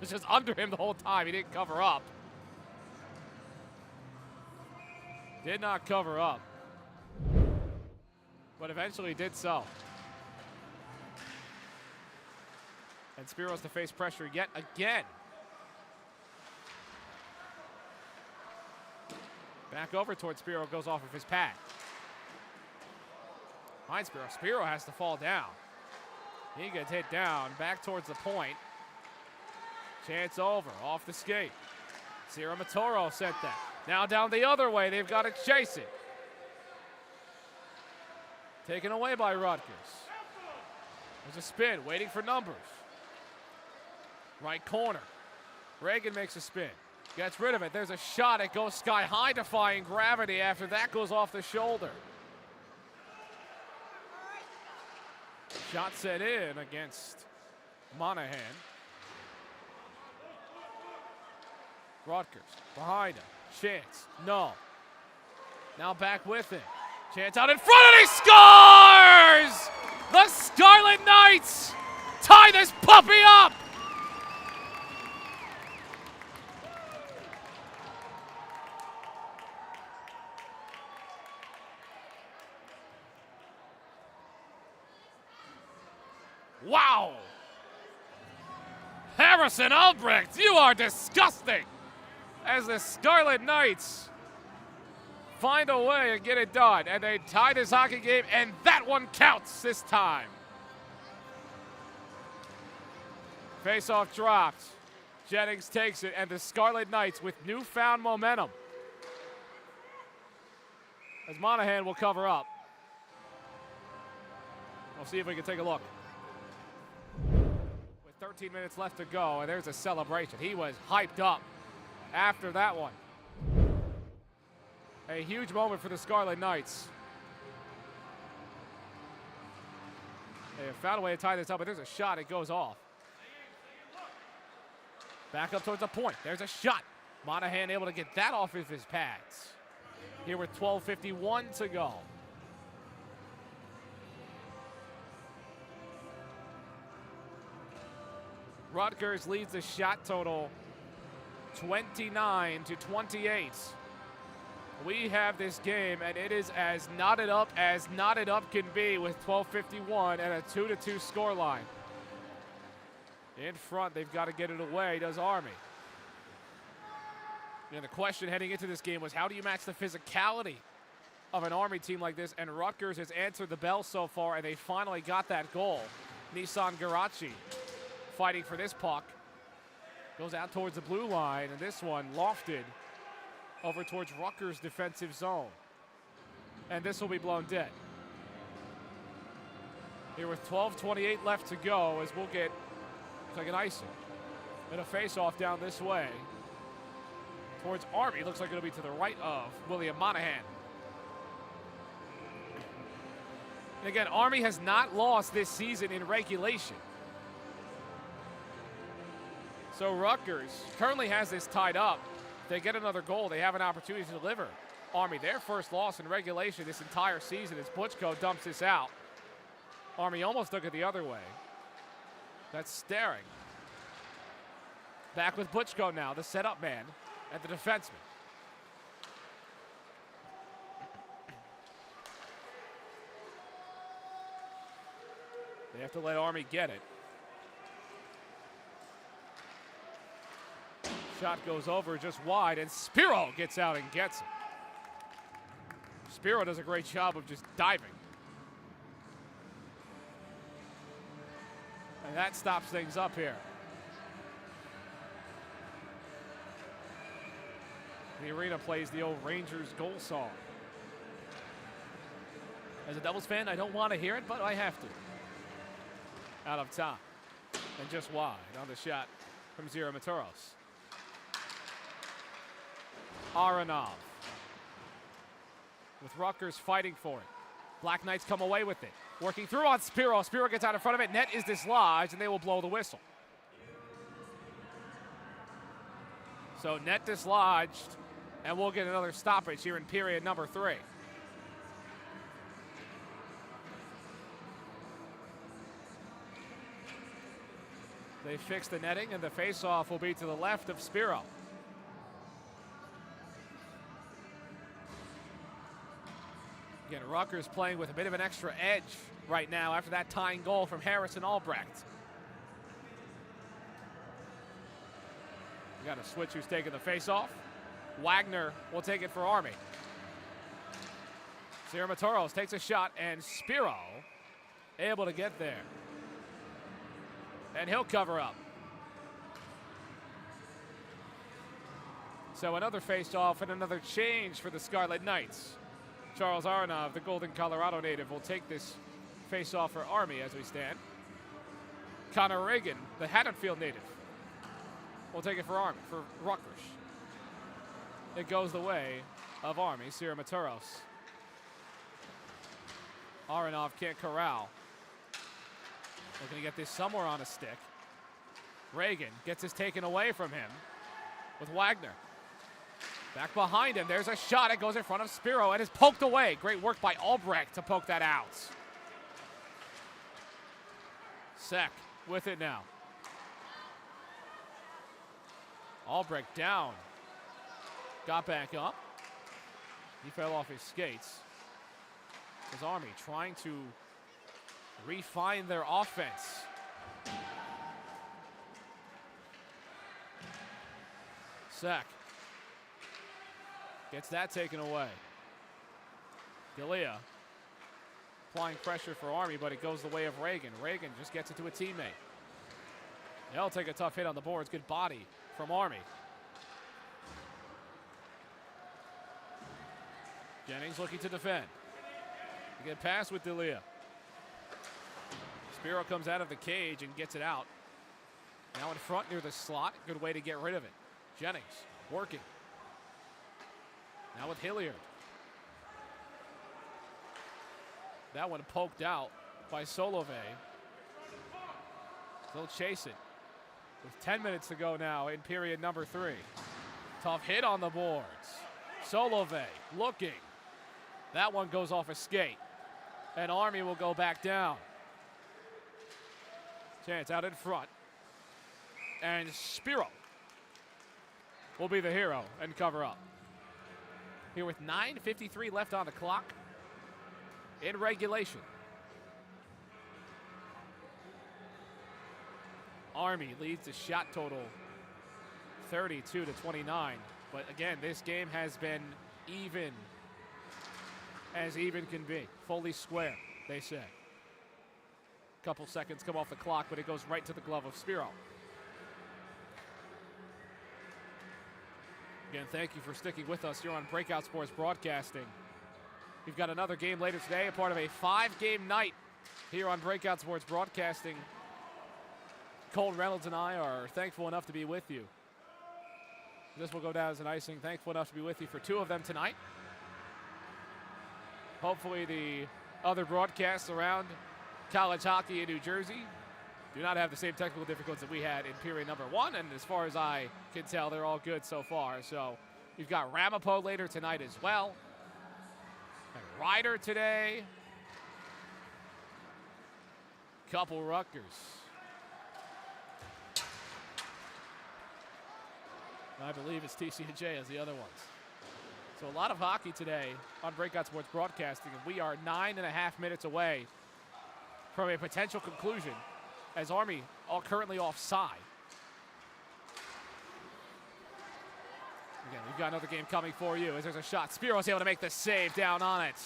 was just under him the whole time. He didn't cover up. Did not cover up. But eventually did so. And Spiro's to face pressure yet again. Back over towards Spiro, goes off of his pad. Behind Spiro. Spiro has to fall down. He gets hit down, back towards the point. Chance over, off the skate. Sierra Matoro sent that. Now down the other way, they've got to chase it. Taken away by Rutgers. There's a spin, waiting for numbers. Right corner. Reagan makes a spin. Gets rid of it. There's a shot. It goes sky high, defying gravity. After that goes off the shoulder. Shot set in against Monahan. Rutgers behind him. Chance. No. Now back with it. Chance out in front and he scores! The Scarlet Knights tie this puppy up! Wow! Harrison Albrecht, you are disgusting! As the Scarlet Knights find a way and get it done. And they tie this hockey game, and that one counts this time. Face-off dropped. Jennings takes it, and the Scarlet Knights with newfound momentum. As Monahan will cover up. We'll see if we can take a look. With 13 minutes left to go, and there's a celebration. He was hyped up after that one. A huge moment for the Scarlet Knights. They have found a way to tie this up, but there's a shot. It goes off. Back up towards the point. There's a shot. Monahan able to get that off of his pads. Here with 12:51 to go. Rutgers leads the shot total 29-28. We have this game, and it is as knotted up can be with 12:51 and a 2-2 scoreline. In front, they've got to get it away, does Army. And the question heading into this game was, how do you match the physicality of an Army team like this? And Rutgers has answered the bell so far, and they finally got that goal. Nissan Garachi fighting for this puck. Goes out towards the blue line, and this one lofted over towards Rutgers' defensive zone. And this will be blown dead. Here with 12:28 left to go, as we'll get like an icing. And a face-off down this way towards Army. Looks like it'll be to the right of William Monahan. And again, Army has not lost this season in regulation. So Rutgers currently has this tied up. If they get another goal, they have an opportunity to deliver. Army, their first loss in regulation this entire season as Butchko dumps this out. Army almost took it the other way. That's staring. Back with Butchko now, the setup man and the defenseman. They have to let Army get it. Shot goes over just wide, and Spiro gets out and gets it. Spiro does a great job of just diving. And that stops things up here. The arena plays the old Rangers goal song. As a Devils fan, I don't want to hear it, but I have to. Out of top. And just wide on the shot from Zero Maturos. Aronov. With Rutgers fighting for it. Black Knights come away with it. Working through on Spiro. Spiro gets out in front of it. Net is dislodged, and they will blow the whistle. So net dislodged, and we'll get another stoppage here in period number 3. They fix the netting, and the faceoff will be to the left of Spiro. Again, Rutgers playing with a bit of an extra edge right now after that tying goal from Harrison Albrecht. We got a switch who's taking the face-off. Wagner will take it for Army. Maturos takes a shot, and Spiro able to get there. And he'll cover up. So another face-off and another change for the Scarlet Knights. Charles Aronov, the Golden, Colorado native, will take this face-off for Army as we stand. Connor Reagan, the Haddonfield native, will take it for Army, for Rutgers. It goes the way of Army. Siromaturos. Aronov can't corral. Looking to get this somewhere on a stick. Reagan gets this taken away from him with Wagner. Back behind him, there's a shot. It goes in front of Spiro and is poked away. Great work by Albrecht to poke that out. Sek with it now. Albrecht down. Got back up. He fell off his skates. His Army trying to refine their offense. Sek gets that taken away. Galea applying pressure for Army, but it goes the way of Reagan. Reagan just gets it to a teammate. They'll take a tough hit on the boards. Good body from Army. Jennings looking to defend. Again, pass with D'Elia. Spiro comes out of the cage and gets it out. Now in front near the slot. Good way to get rid of it. Jennings working. Now with Hilliard. That one poked out by Solove. They'll chase it. With 10 minutes to go now in period number 3. Tough hit on the boards. Solove looking. That one goes off a skate. And Army will go back down. Chance out in front. And Spiro will be the hero and cover up. Here with 9:53 left on the clock in regulation. Army leads the shot total 32-29. But again, this game has been even as even can be. Fully square, they say. Couple seconds come off the clock, but it goes right to the glove of Spiro. Again, thank you for sticking with us here on Breakout Sports Broadcasting. We've got another game later today, a part of a 5-game night here on Breakout Sports Broadcasting. Colton Reynolds and I are thankful enough to be with you. This will go down as an icing. Thankful enough to be with you for 2 of them tonight. Hopefully the other broadcasts around college hockey in New Jersey do not have the same technical difficulties that we had in period number 1, and as far as I can tell, they're all good so far. So we've got Ramapo later tonight as well. And Ryder today. Couple Rutgers. I believe it's TC&J as the other ones. So a lot of hockey today on Breakout Sports Broadcasting, and we are 9.5 minutes away from a potential conclusion as Army are currently offside. Again, we've got another game coming for you as there's a shot. Spiro's able to make the save down on it.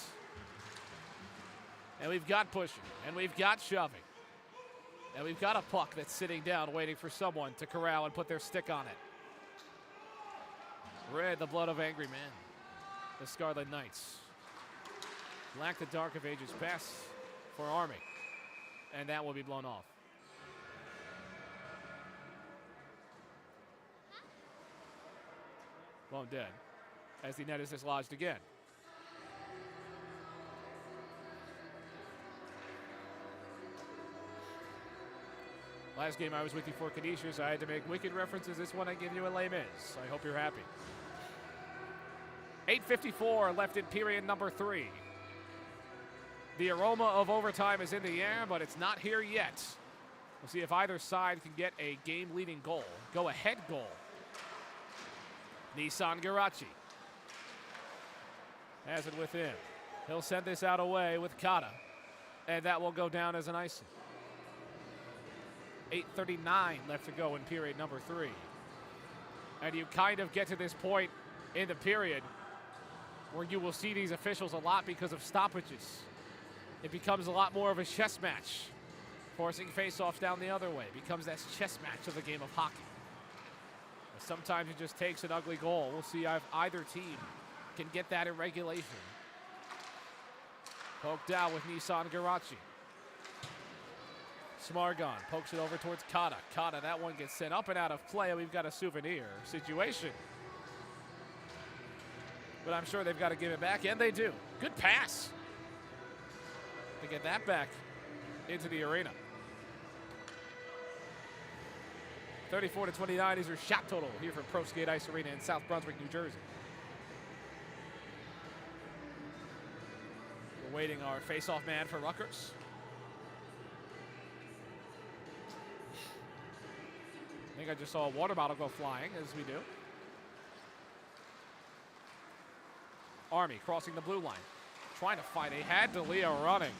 And we've got pushing, and we've got shoving. And we've got a puck that's sitting down waiting for someone to corral and put their stick on it. Red, the blood of angry men. The Scarlet Knights. Black, the dark of ages past for Army. And that will be blown off. Blown dead as the net is dislodged again. Last game I was with you for Canisius. I had to make wicked references. This one I give you a Les Mis. I hope you're happy. 8:54 left in period number 3. The aroma of overtime is in the air, but it's not here yet. We'll see if either side can get a game-leading goal. Go-ahead goal. Nissan Garachi has it with him. He'll send this out away with Kata, and that will go down as an icing. 8:39 left to go in period number 3. And you kind of get to this point in the period where you will see these officials a lot because of stoppages. It becomes a lot more of a chess match. Forcing face-offs down the other way becomes that chess match of the game of hockey. Sometimes it just takes an ugly goal. We'll see if either team can get that in regulation. Poked out with Nissan Garachi. Smargon pokes it over towards Kata. Kata, that one gets sent up and out of play, and we've got a souvenir situation. But I'm sure they've got to give it back, and they do. Good pass to get that back into the arena. 34-29 is your shot total here from ProSkate Ice Arena in South Brunswick, New Jersey. We're waiting our face-off man for Rutgers. I think I just saw a water bottle go flying, as we do. Army crossing the blue line, trying to fight. They had D'Elia running,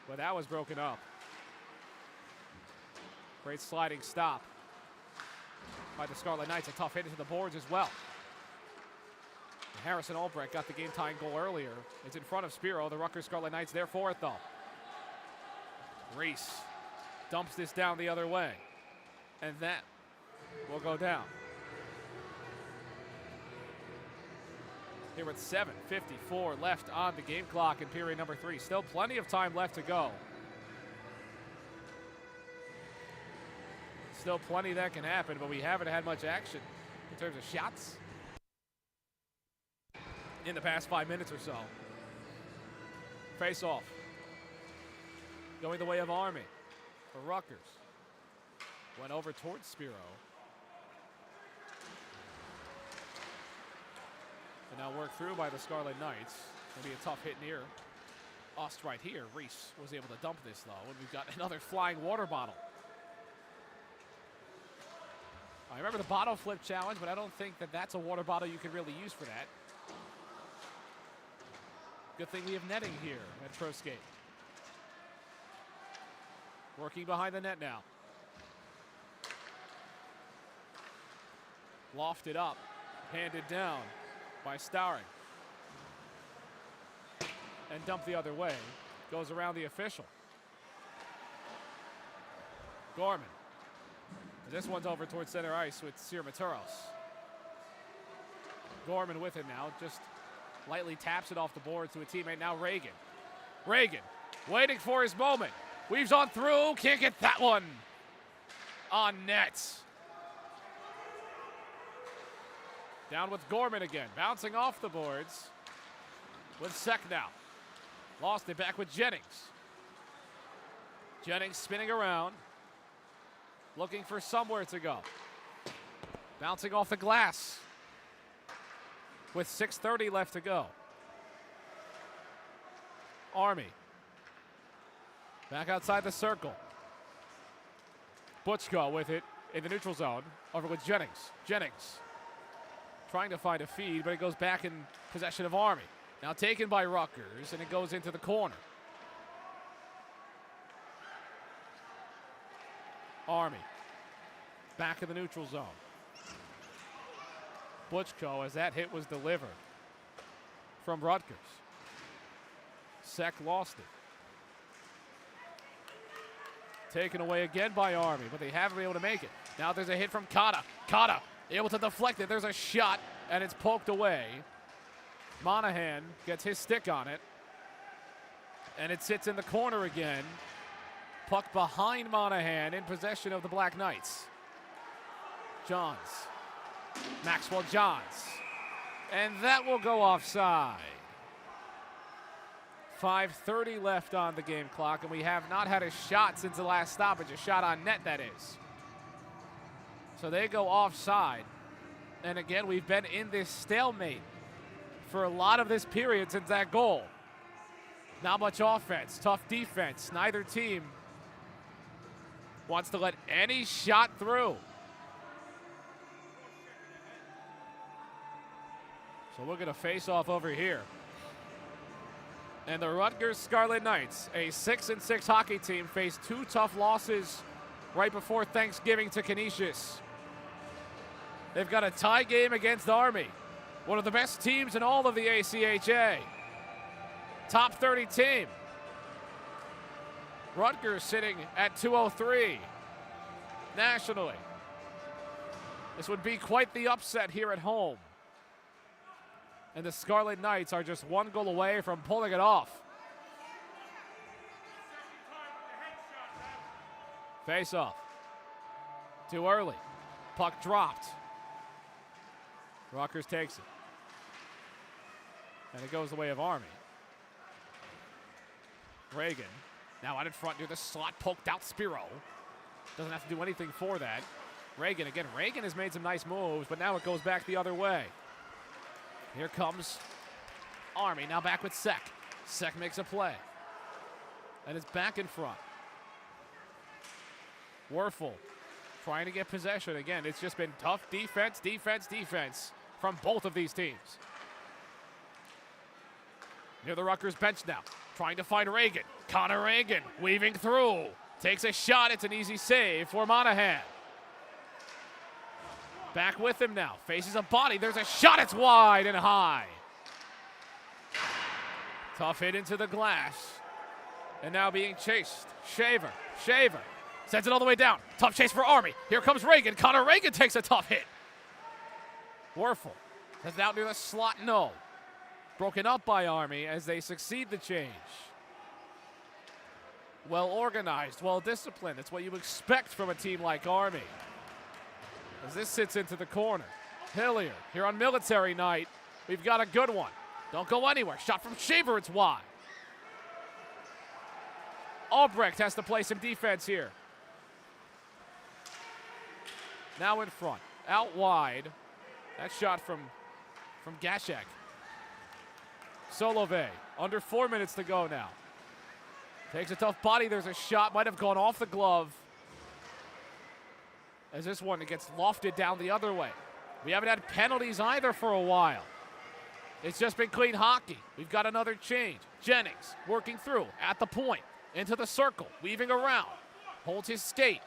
but that was broken up. Great sliding stop by the Scarlet Knights. A tough hit into the boards as well. And Harrison Albrecht got the game-tying goal earlier. It's in front of Spiro. The Rutgers Scarlet Knights there for it, though. Reese dumps this down the other way, and that will go down. Here with 7:54 left on the game clock in period number 3. Still plenty of time left to go. Still plenty that can happen, but we haven't had much action in terms of shots in the past 5 minutes or so. Face off. Going the way of Army for Rutgers. Went over towards Spiro. And now worked through by the Scarlet Knights. Maybe a tough hit near Ost right here. Reese was able to dump this, though, and we've got another flying water bottle. I remember the bottle flip challenge, but I don't think that that's a water bottle you can really use for that. Good thing we have netting here at ProSkate. Working behind the net now. Lofted up, handed down by Stowering. And dumped the other way. Goes around the official. Gorman. This one's over towards center ice with Sirmaturos. Gorman with it now, just lightly taps it off the board to a teammate. Now Reagan. Reagan waiting for his moment. Weaves on through, can't get that one on net. Down with Gorman again, bouncing off the boards with Sek now. Lost it back with Jennings. Jennings spinning around, looking for somewhere to go. Bouncing off the glass with 6:30 left to go. Army back outside the circle. Butchko with it in the neutral zone, over with Jennings. Jennings trying to find a feed, but it goes back in possession of Army. Now taken by Rutgers, and it goes into the corner. Army back in the neutral zone. Butchko, as that hit was delivered from Rutgers. Sek lost it. Taken away again by Army, but they haven't been able to make it. Now there's a hit from Kata. Kata able to deflect it. There's a shot, and it's poked away. Monahan gets his stick on it, and it sits in the corner again. Puck behind Monahan, in possession of the Black Knights. Johns. Maxwell Johns. And that will go offside. 5:30 left on the game clock, and we have not had a shot since the last stoppage. A shot on net, that is. So they go offside. And again, we've been in this stalemate for a lot of this period since that goal. Not much offense, tough defense. Neither team wants to let any shot through. So we're going to face off over here. And the Rutgers Scarlet Knights, a 6-6 hockey team, face 2 tough losses right before Thanksgiving to Canisius. They've got a tie game against Army, one of the best teams in all of the ACHA. Top 30 team. Rutgers sitting at 203 nationally. This would be quite the upset here at home. And the Scarlet Knights are just 1 goal away from pulling it off. Face off. Too early. Puck dropped. Rutgers takes it. And it goes the way of Army. Reagan now out in front near the slot, poked out Spiro. Doesn't have to do anything for that. Reagan again. Reagan has made some nice moves, but now it goes back the other way. Here comes Army, now back with Sek. Sek makes a play. And it's back in front. Werfel trying to get possession again. It's just been tough defense, defense, defense from both of these teams. Near the Rutgers bench now, trying to find Reagan. Connor Reagan weaving through. Takes a shot. It's an easy save for Monahan. Back with him now. Faces a body. There's a shot. It's wide and high. Tough hit into the glass. And now being chased. Shaver. Sends it all the way down. Tough chase for Army. Here comes Reagan. Connor Reagan takes a tough hit. Werfel sends it out near the slot. No. Broken up by Army as they succeed the change. Well organized, well disciplined. That's what you expect from a team like Army. As this sits into the corner. Hilliard here on military night. We've got a good one. Don't go anywhere. Shot from Shaver, it's wide. Albrecht has to play some defense here. Now in front, out wide. That shot from Gashek. Solove, under 4 minutes to go now. Takes a tough body. There's a shot. Might have gone off the glove. As this one, it gets lofted down the other way. We haven't had penalties either for a while. It's just been clean hockey. We've got another change. Jennings working through at the point. Into the circle. Weaving around. Holds his skate.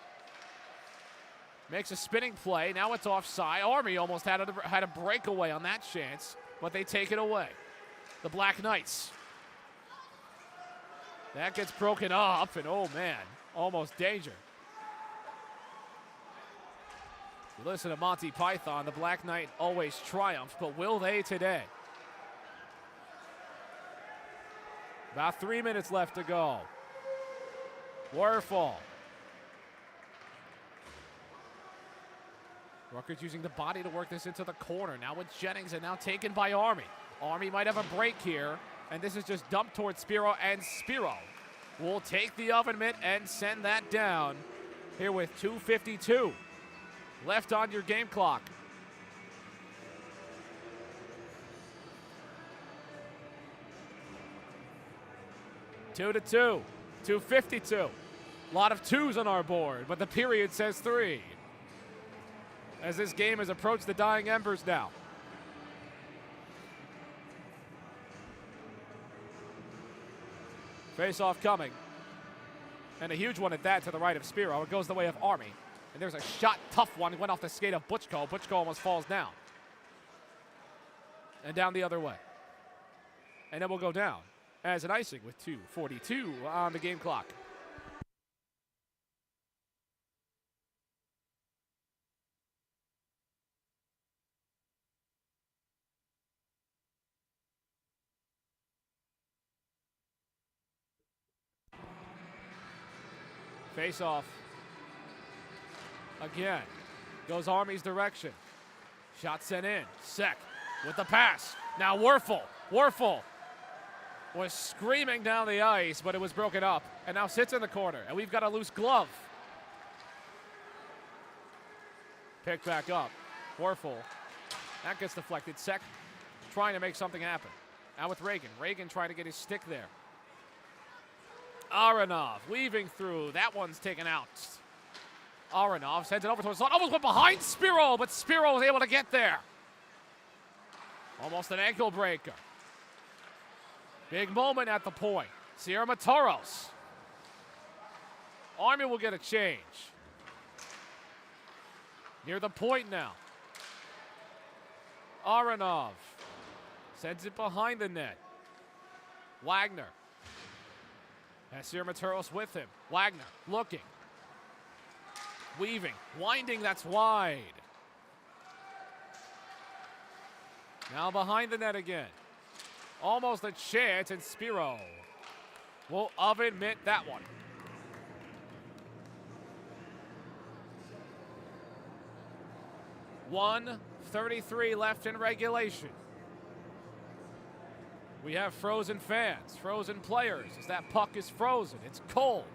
Makes a spinning play. Now it's offside. Army almost had a breakaway on that chance, but they take it away. The Black Knights. That gets broken up, and oh man, almost danger. You listen to Monty Python, the Black Knight always triumphs, but will they today? About 3 minutes left to go. Werfel. Rutgers using the body to work this into the corner. Now with Jennings and now taken by Army. Army might have a break here, and this is just dumped towards Spiro, and Spiro will take the oven mitt and send that down here with 2:52 left on your game clock. Two to two, 2:52. A lot of twos on our board, but the period says 3. As this game has approached the dying embers now. Face-off coming. And a huge one at that to the right of Spiro. It goes the way of Army. And there's a shot, tough one. It went off the skate of Butchko. Butchko almost falls down. And down the other way. And then we'll go down as an icing with 2:42 on the game clock. Face off. Again. Goes Army's direction. Shot sent in. Sek with the pass. Now Werfel. Werfel was screaming down the ice, but it was broken up. And now sits in the corner. And we've got a loose glove. Picked back up. Werfel. That gets deflected. Sek trying to make something happen. Now with Reagan. Reagan trying to get his stick there. Aronov weaving through. That one's taken out. Aronov sends it over to his slot. Almost went behind Spiro, but Spiro was able to get there. Almost an ankle breaker. Big moment at the point. Sierra Matoros. Army will get a change. Near the point now. Aronov sends it behind the net. Wagner. Has Sierra Matoros with him. Wagner looking. Weaving. Winding, that's wide. Now behind the net again. Almost a chance, and Spiro will oven mitt that one. 1:33 left in regulation. We have frozen fans, frozen players, as that puck is frozen. It's cold.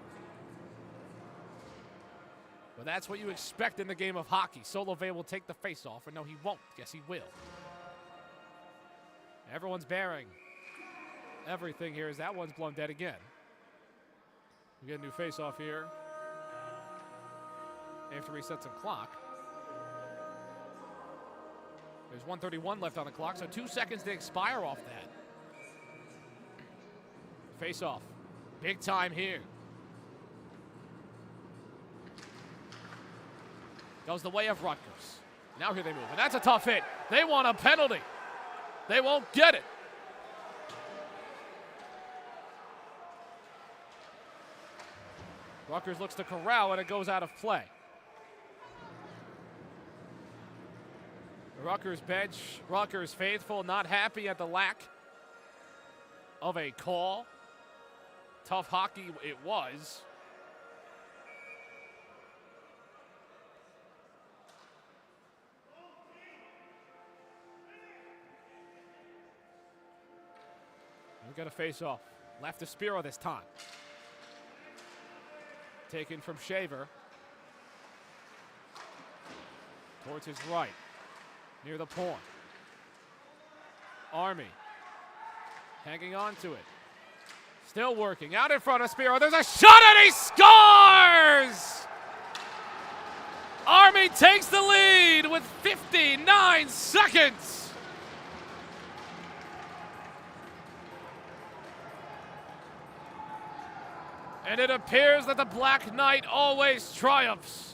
But that's what you expect in the game of hockey. Solovey will take the face-off, or no, he won't. Yes, he will. Everyone's bearing everything here as that one's blown dead again. We get a new face-off here. They have to reset some clock. There's 1:31 left on the clock, so 2 seconds to expire off that. Face-off. Big time here. Goes the way of Rutgers. Now here they move, and that's a tough hit. They want a penalty. They won't get it. Rutgers looks to corral, and it goes out of play. The Rutgers bench, Rutgers faithful, not happy at the lack of a call. Tough hockey it was. We've got a face-off. Left to Spiro this time. Taken from Shaver. Towards his right. Near the point. Army. Hanging on to it. Still working. Out in front of Spiro. There's a shot and he scores! Army takes the lead with 59 seconds. And it appears that the Black Knight always triumphs.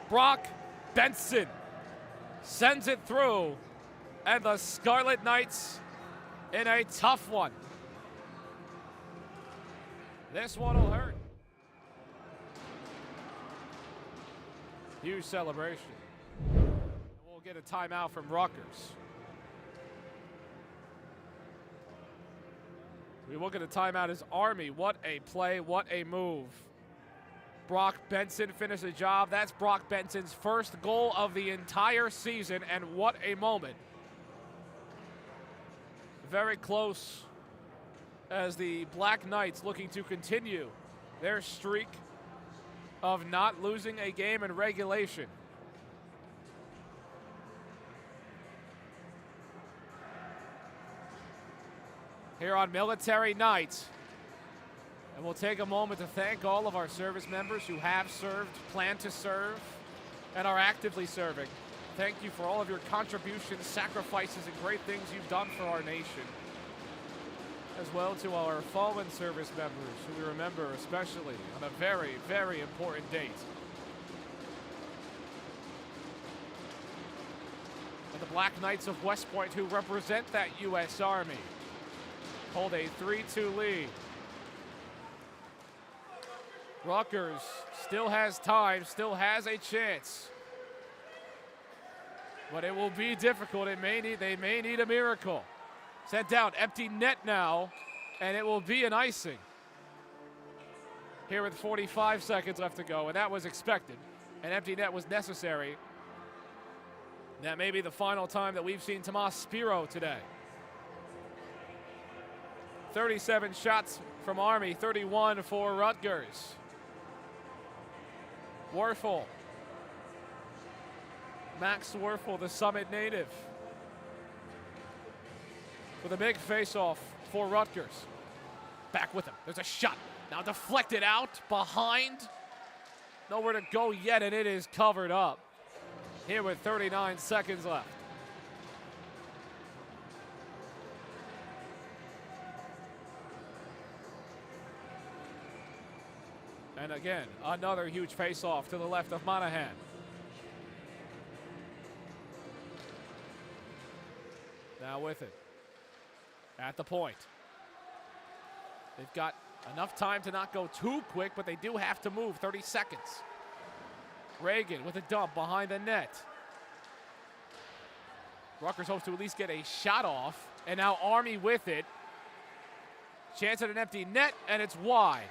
Brock Benson sends it through, and the Scarlet Knights in a tough one. This one will hurt. Huge celebration. We'll get a timeout from Rutgers. We will get a timeout as Army. What a play, what a move. Brock Benson finished the job. That's Brock Benson's first goal of the entire season, and what a moment. Very close as the Black Knights looking to continue their streak of not losing a game in regulation. Here on Military Night. And we'll take a moment to thank all of our service members who have served, plan to serve, and are actively serving. Thank you for all of your contributions, sacrifices, and great things you've done for our nation. As well to our fallen service members who we remember especially on a very, very important date. And the Black Knights of West Point who represent that U.S. Army hold a 3-2 lead. Rutgers still has time, still has a chance. But it will be difficult. They may need a miracle. Sent down, empty net now, and it will be an icing. Here with 45 seconds left to go, and that was expected. An empty net was necessary. That may be the final time that we've seen Tomas Spiro today. 37 shots from Army, 31 for Rutgers. Werfel. Max Werfel, the Summit native, with a big face-off for Rutgers. Back with him. There's a shot. Now deflected out behind. Nowhere to go yet, and it is covered up. Here with 39 seconds left. And again, another huge face-off to the left of Monahan. Now with it. At the point. They've got enough time to not go too quick, but they do have to move. 30 seconds. Reagan with a dump behind the net. Rutgers hopes to at least get a shot off, and now Army with it. Chance at an empty net, and it's wide.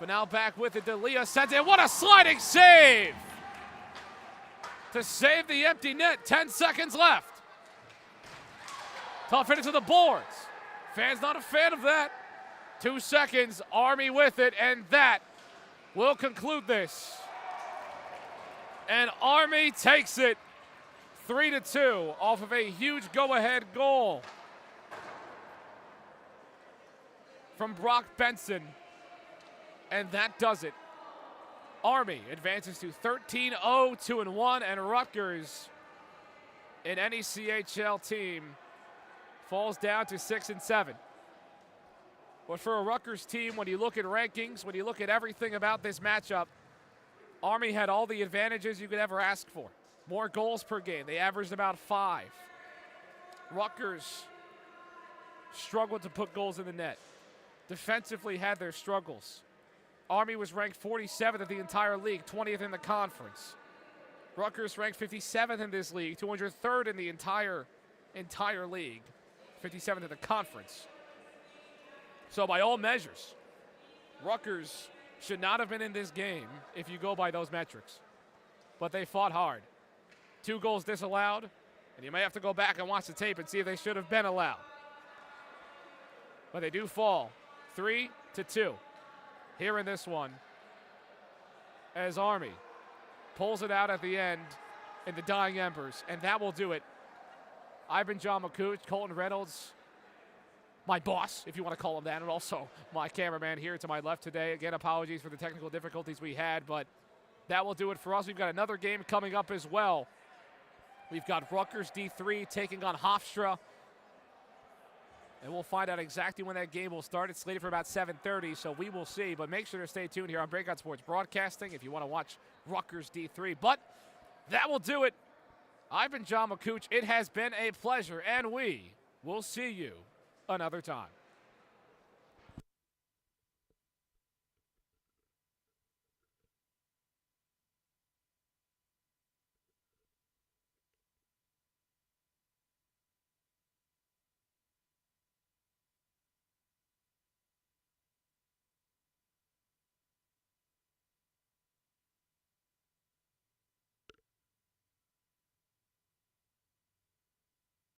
But now back with it, D'Elia sends it. What a sliding save! To save the empty net, 10 seconds left. Tough hit it to the boards. Fans not a fan of that. 2 seconds, Army with it, and that will conclude this. And Army takes it 3-2 off of a huge go-ahead goal from Brock Benson. And that does it. Army advances to 13-0, 2-1, and Rutgers, an NECHL team, falls down to 6-7. But for a Rutgers team, when you look at rankings, when you look at everything about this matchup, Army had all the advantages you could ever ask for. More goals per game. They averaged about 5. Rutgers struggled to put goals in the net. Defensively had their struggles. Army was ranked 47th in the entire league, 20th in the conference. Rutgers ranked 57th in this league, 203rd in the entire league, 57th in the conference. So by all measures, Rutgers should not have been in this game if you go by those metrics. But they fought hard. 2 goals disallowed, and you may have to go back and watch the tape and see if they should have been allowed. But they do fall 3-2 here in this one as Army pulls it out at the end in the dying embers, and that will do it. I've been John McCooch, Colton Reynolds, my boss, if you want to call him that, and also my cameraman here to my left today. Again, apologies for the technical difficulties we had, but that will do it for us. We've got another game coming up as well. We've got Rutgers D3 taking on Hofstra, and we'll find out exactly when that game will start. It's slated for about 7:30, so we will see. But make sure to stay tuned here on Breakout Sports Broadcasting if you want to watch Rutgers D3. But that will do it. I've been John McCooch. It has been a pleasure, and we will see you another time.